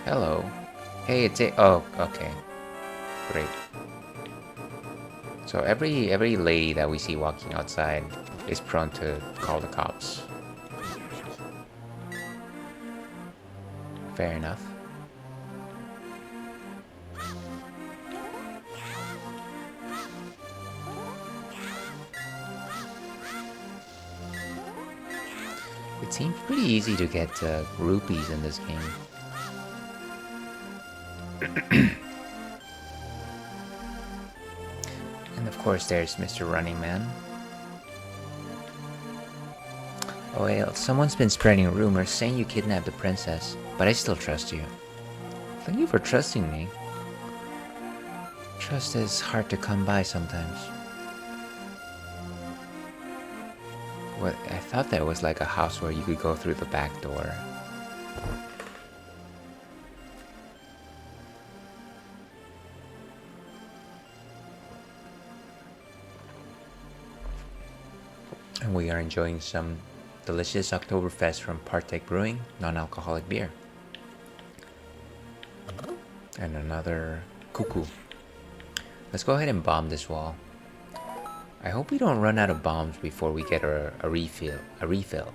Hello. Hey, it's a... Oh, okay. Great. So every lady that we see walking outside is prone to call the cops. Fair enough. It seems pretty easy to get rupees in this game. And of course there's Mr. Running Man. Oh well, someone's been spreading rumors saying you kidnapped the princess, but I still trust you. Thank you for trusting me. Trust is hard to come by sometimes. What, I thought there was like a house where you could go through the back door. And we are enjoying some delicious Oktoberfest from Partake Brewing, non-alcoholic beer. And another cuckoo. Let's go ahead and bomb this wall. I hope we don't run out of bombs before we get a refill.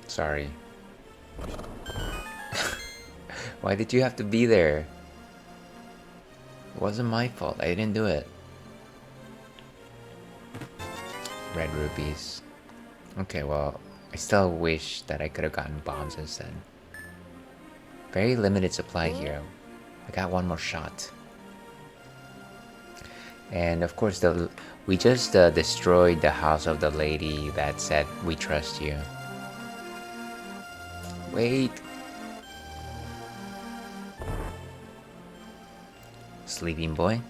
Sorry. Why did you have to be there? It wasn't my fault. I didn't do it. Red rupees. Okay, well, I still wish that I could have gotten bombs instead. Very limited supply here. I got one more shot. And of course, we just destroyed the house of the lady that said, "We trust you." Wait. Sleeping boy.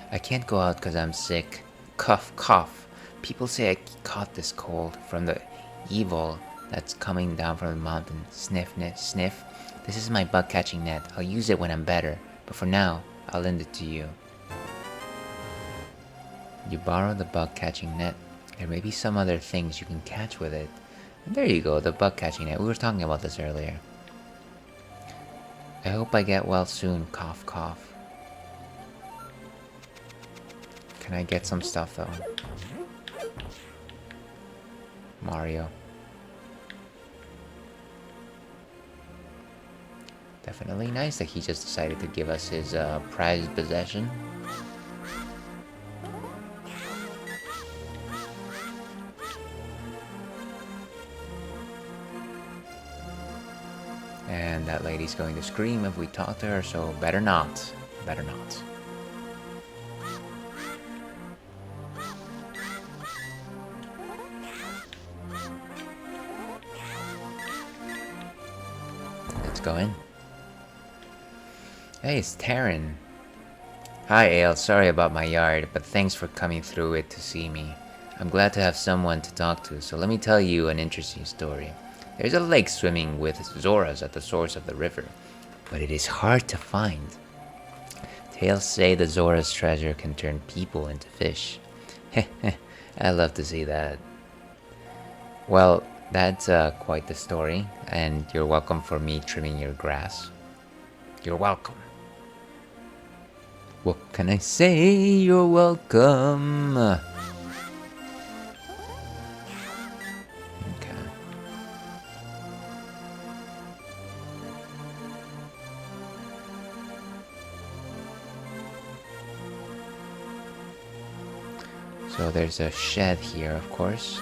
I can't go out because I'm sick. Cough, cough. People say I caught this cold from the evil that's coming down from the mountain. Sniff, sniff, sniff. This is my bug catching net. I'll use it when I'm better. But for now, I'll lend it to you. You borrow the bug catching net. There may be some other things you can catch with it. And there you go, the bug catching net. We were talking about this earlier. I hope I get well soon. Cough, cough. Can I get some stuff though? Mario. Definitely nice that he just decided to give us his prized possession. And that lady's going to scream if we talk to her, so better not. Better not. Let's go in. Hey, it's Taryn. Hi, Ale. Sorry about my yard, but thanks for coming through it to see me. I'm glad to have someone to talk to, so let me tell you an interesting story. There's a lake swimming with Zoras at the source of the river, but it is hard to find. Tales say the Zora's treasure can turn people into fish. I love to see that. Well, that's quite the story, and you're welcome for me trimming your grass. You're welcome. What can I say? You're welcome. Okay. So there's a shed here, of course.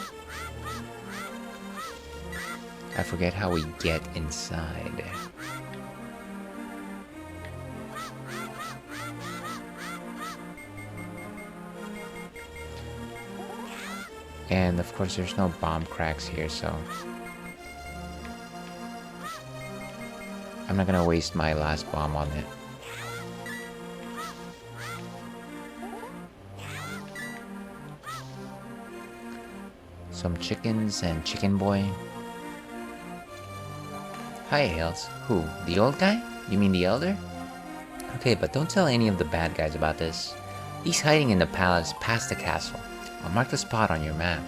I forget how we get inside. And of course there's no bomb cracks here, so I'm not gonna waste my last bomb on it. some chickens and chicken boy. Hi, Ales. Who? The old guy? You mean the elder? Okay, but don't tell any of the bad guys about this. He's hiding in the palace past the castle. I'll mark the spot on your map.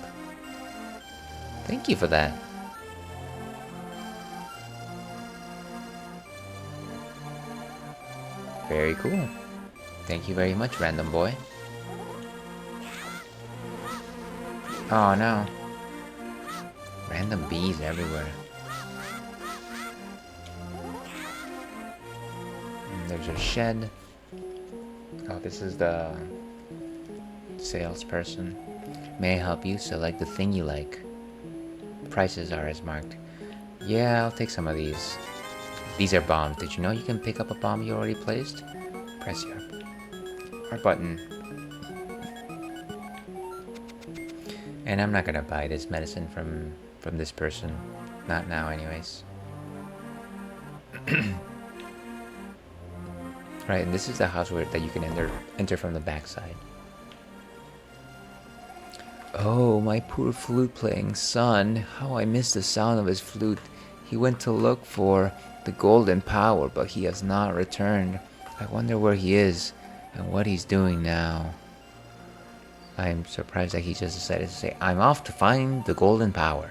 Thank you for that. Very cool. Thank you very much, random boy. Oh no. Random bees everywhere. And there's a shed. Oh, this is the salesperson. May I help you? Select the thing you like. Prices are as marked. Yeah, I'll take some of these. These are bombs. Did you know you can pick up a bomb you already placed? Press your R button. And I'm not gonna buy this medicine from this person. Not now, anyways. Right, and this is the house that you can enter from the backside. Oh, my poor flute-playing son. How I miss the sound of his flute. He went to look for the golden power, but he has not returned. I wonder where he is and what he's doing now. I'm surprised that he just decided to say, I'm off to find the golden power.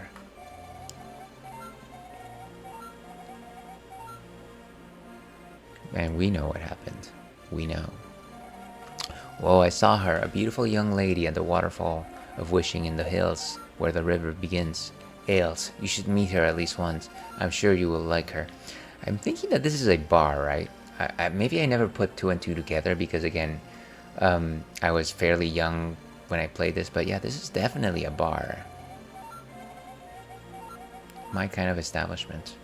And we know what happened. We know. Whoa, I saw her, a beautiful young lady at the waterfall of Wishing in the hills, where the river begins. Ales, you should meet her at least once. I'm sure you will like her. I'm thinking that this is a bar, right? Maybe I never put two and two together because, again, I was fairly young when I played this, but yeah, this is definitely a bar. My kind of establishment.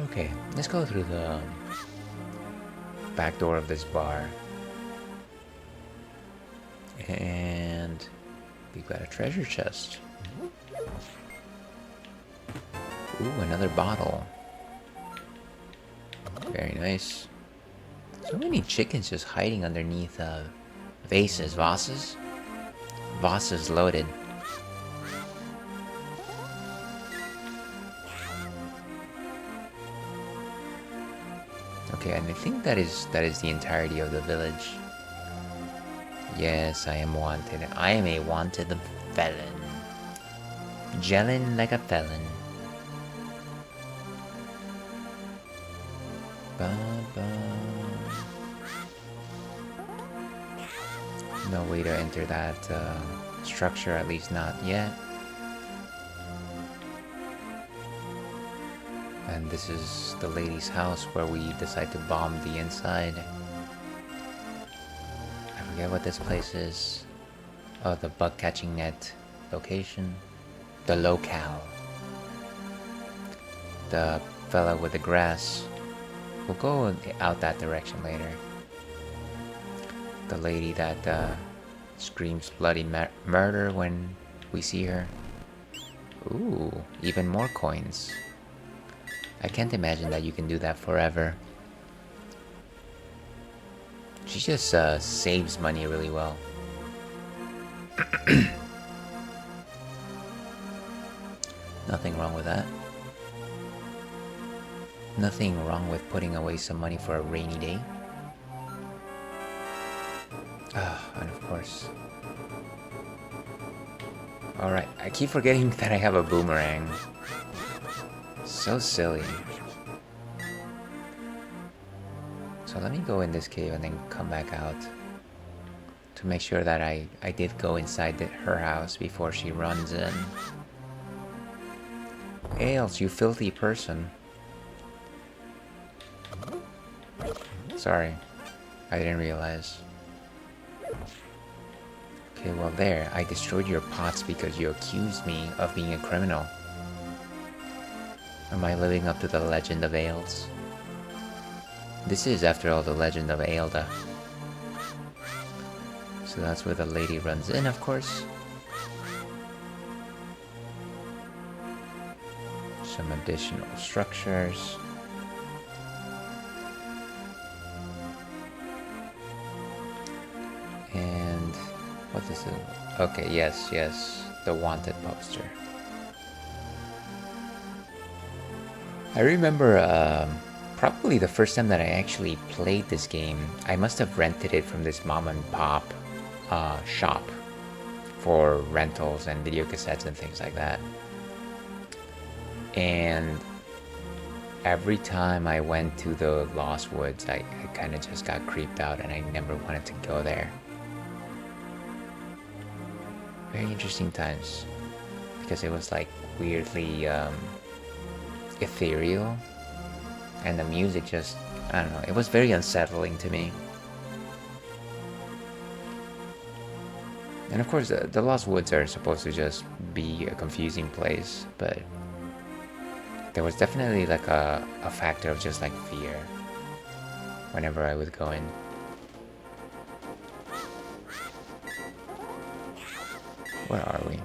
Okay, let's go through the back door of this bar. And we've got a treasure chest. Ooh, another bottle. Very nice. So many chickens just hiding underneath vases. Vases? Vases loaded. Okay, and I think that is the entirety of the village. Yes, I am wanted. I am a wanted felon. Gelling like a felon. No way to enter that structure, at least not yet. And this is the lady's house where we decide to bomb the inside. I forget what this place is. Oh, the bug catching net location. The locale. The fella with the grass. We'll go out that direction later. The lady that screams bloody murder when we see her. Ooh, even more coins. I can't imagine that you can do that forever. She just saves money really well. Nothing wrong with that. Nothing wrong with putting away some money for a rainy day. And of course. Alright, I keep forgetting that I have a boomerang. So silly. So let me go in this cave and then come back out to make sure that I did go inside her house before she runs in. Ales, you filthy person. Sorry, I didn't realize. Okay, well there, I destroyed your pots because you accused me of being a criminal. Am I living up to the legend of Ales? This is, after all, the legend of Aelda. So that's where the lady runs in, of course. Some additional structures. And what is it? Okay, yes, the wanted poster. I remember probably the first time that I actually played this game, I must have rented it from this mom and pop shop for rentals and video cassettes and things like that. And every time I went to the Lost Woods, I kind of just got creeped out and I never wanted to go there. Very interesting times, because it was like weirdly ethereal, and the music just, I don't know, it was very unsettling to me. And of course the Lost Woods are supposed to just be a confusing place, but there was definitely like a factor of just like fear whenever I would go in. Where are we?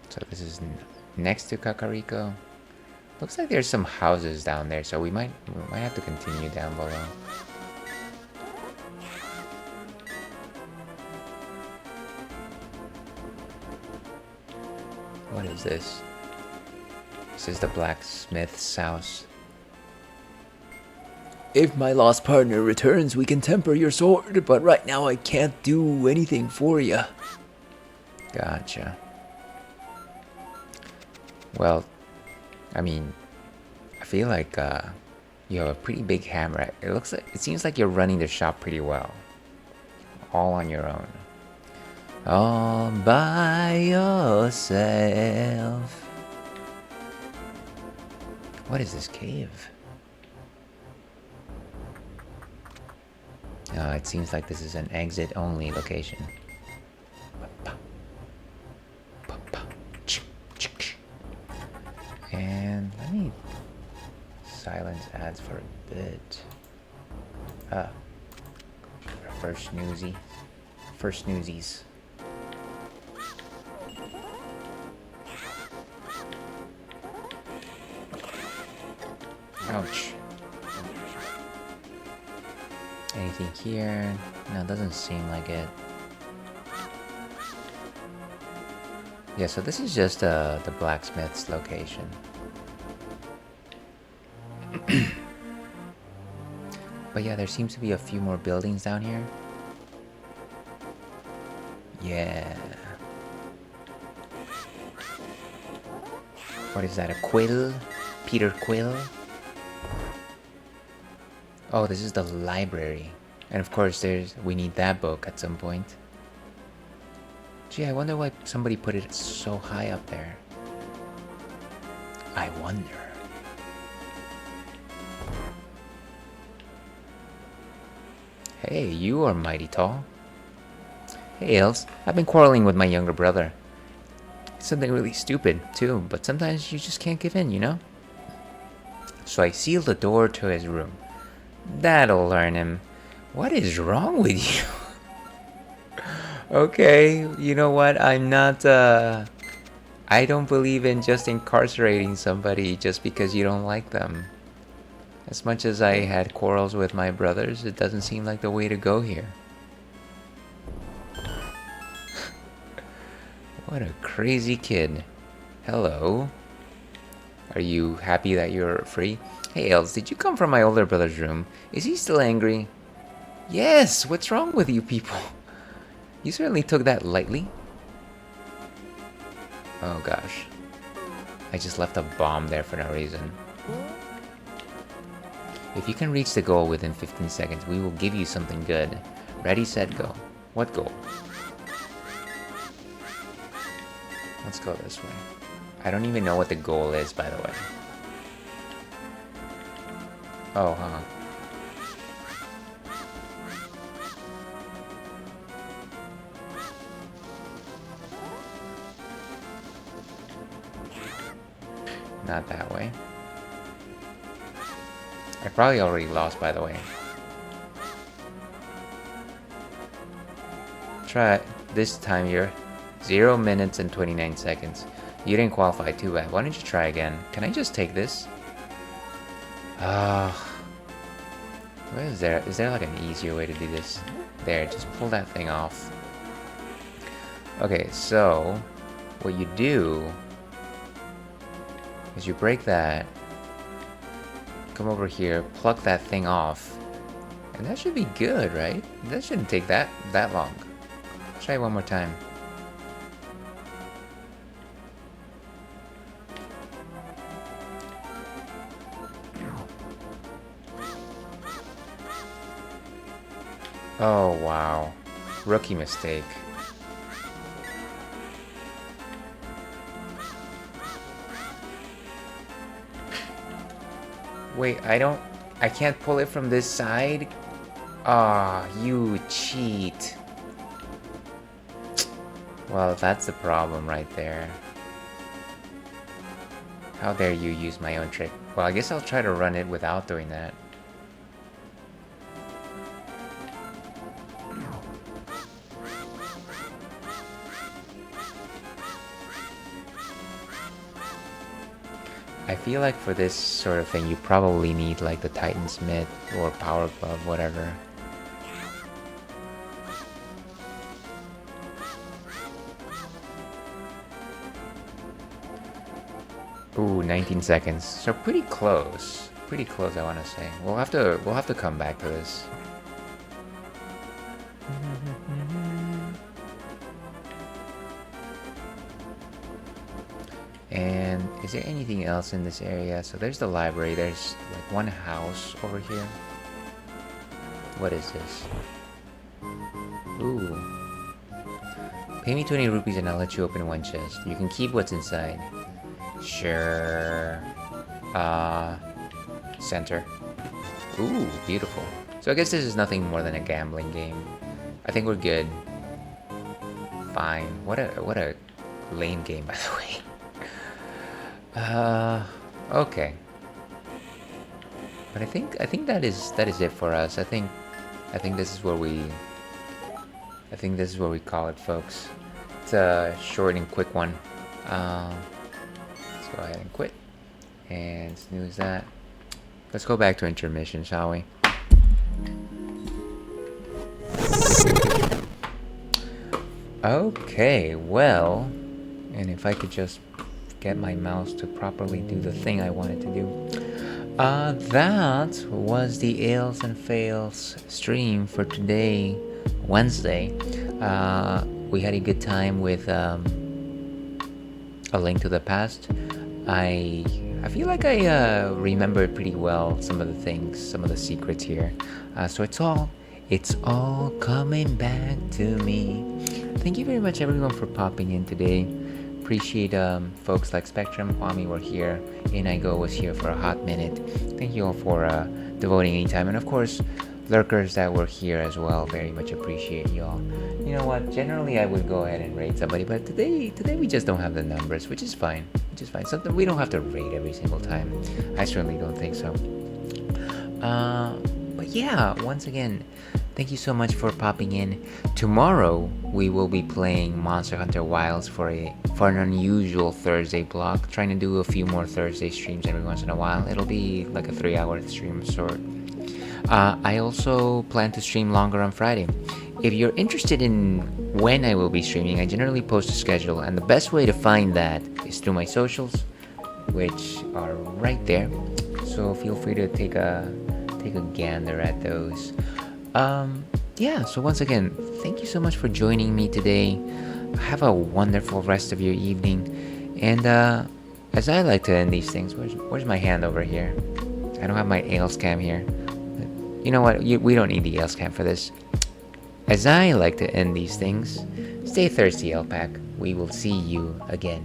So this is next to Kakariko. Looks like there's some houses down there, so we might have to continue down below. What is this? This is the blacksmith's house. If my lost partner returns, we can temper your sword, but right now I can't do anything for you. Gotcha. Well, I mean, I feel like you have a pretty big hammer. It seems like you're running the shop pretty well. All on your own. All by yourself. What is this cave? It seems like this is an exit-only location. And let me silence ads for a bit. First newsies. Ouch. Anything here? No, it doesn't seem like it. Yeah, so this is just the blacksmith's location. But yeah, there seems to be a few more buildings down here. Yeah. What is that, a quill? Peter Quill? Oh, this is the library. And of course, we need that book at some point. Gee, I wonder why somebody put it so high up there. I wonder. Hey, you are mighty tall. Hey, Els, I've been quarreling with my younger brother. It's something really stupid, too, but sometimes you just can't give in, you know? So I sealed the door to his room. That'll learn him. What is wrong with you? Okay, you know what? I'm not, I don't believe in just incarcerating somebody just because you don't like them. As much as I had quarrels with my brothers, it doesn't seem like the way to go here. What a crazy kid. Hello. Are you happy that you're free? Hey, Els, did you come from my older brother's room? Is he still angry? Yes, what's wrong with you people? You certainly took that lightly. Oh gosh. I just left a bomb there for no reason. If you can reach the goal within 15 seconds, we will give you something good. Ready, set, go. What goal? Let's go this way. I don't even know what the goal is, by the way. Oh, huh. Not that way. I probably already lost, by the way. Try it. This time you're 0 minutes and 29 seconds. You didn't qualify, too bad. Why don't you try again? Can I just take this? What is there? Is there like an easier way to do this? there. Just pull that thing off. Okay, so what you do is you break that, come over here, pluck that thing off, and that should be good, right? That shouldn't take that long. Try it one more time. Oh wow, rookie mistake. Wait, I can't pull it from this side? Ah, you cheat. Well, that's the problem right there. How dare you use my own trick? Well, I guess I'll try to run it without doing that. I feel like for this sort of thing, you probably need like the Titan's Mitt or Power Glove, whatever. Ooh, 19 seconds. So pretty close. Pretty close, I want to say. We'll have to come back to this. And is there anything else in this area? So there's the library. There's like one house over here. What is this? Ooh. Pay me 20 rupees and I'll let you open one chest. You can keep what's inside. Sure. Center. Ooh, beautiful. So I guess this is nothing more than a gambling game. I think we're good. Fine. What a lame game, by the way. Okay. But I think that is it for us. I think this is where we call it, folks. It's a short and quick one. Let's go ahead and quit and snooze that. Let's go back to intermission, shall we? Okay, well, and if I could just get my mouse to properly do the thing I wanted to do. That was the Ales and Fails stream for today, Wednesday. We had a good time with A Link to the Past. I feel like I remembered pretty well some of the things, some of the secrets here. So it's all coming back to me. Thank you very much, everyone, for popping in today. Appreciate folks like Spectrum, Kwame were here, Inigo was here for a hot minute. Thank you all for devoting any time, and of course, lurkers that were here as well. Very much appreciate you all. You know what? Generally, I would go ahead and raid somebody, but today we just don't have the numbers, which is fine. Something we don't have to raid every single time. I certainly don't think so. But yeah, once again, thank you so much for popping in. Tomorrow we will be playing Monster Hunter Wilds for an unusual Thursday block. Trying to do a few more Thursday streams every once in a while. It'll be like a 3-hour stream of sort. I also plan to stream longer on Friday. If you're interested in when I will be streaming, I generally post a schedule, and the best way to find that is through my socials, which are right there. So feel free to take a gander at those. Yeah, so once again, thank you so much for joining me today. Have a wonderful rest of your evening. And as I like to end these things, where's my hand over here? I don't have my Ales cam here. But you know what? We don't need the Ales cam for this. As I like to end these things, stay thirsty, Alpac. We will see you again.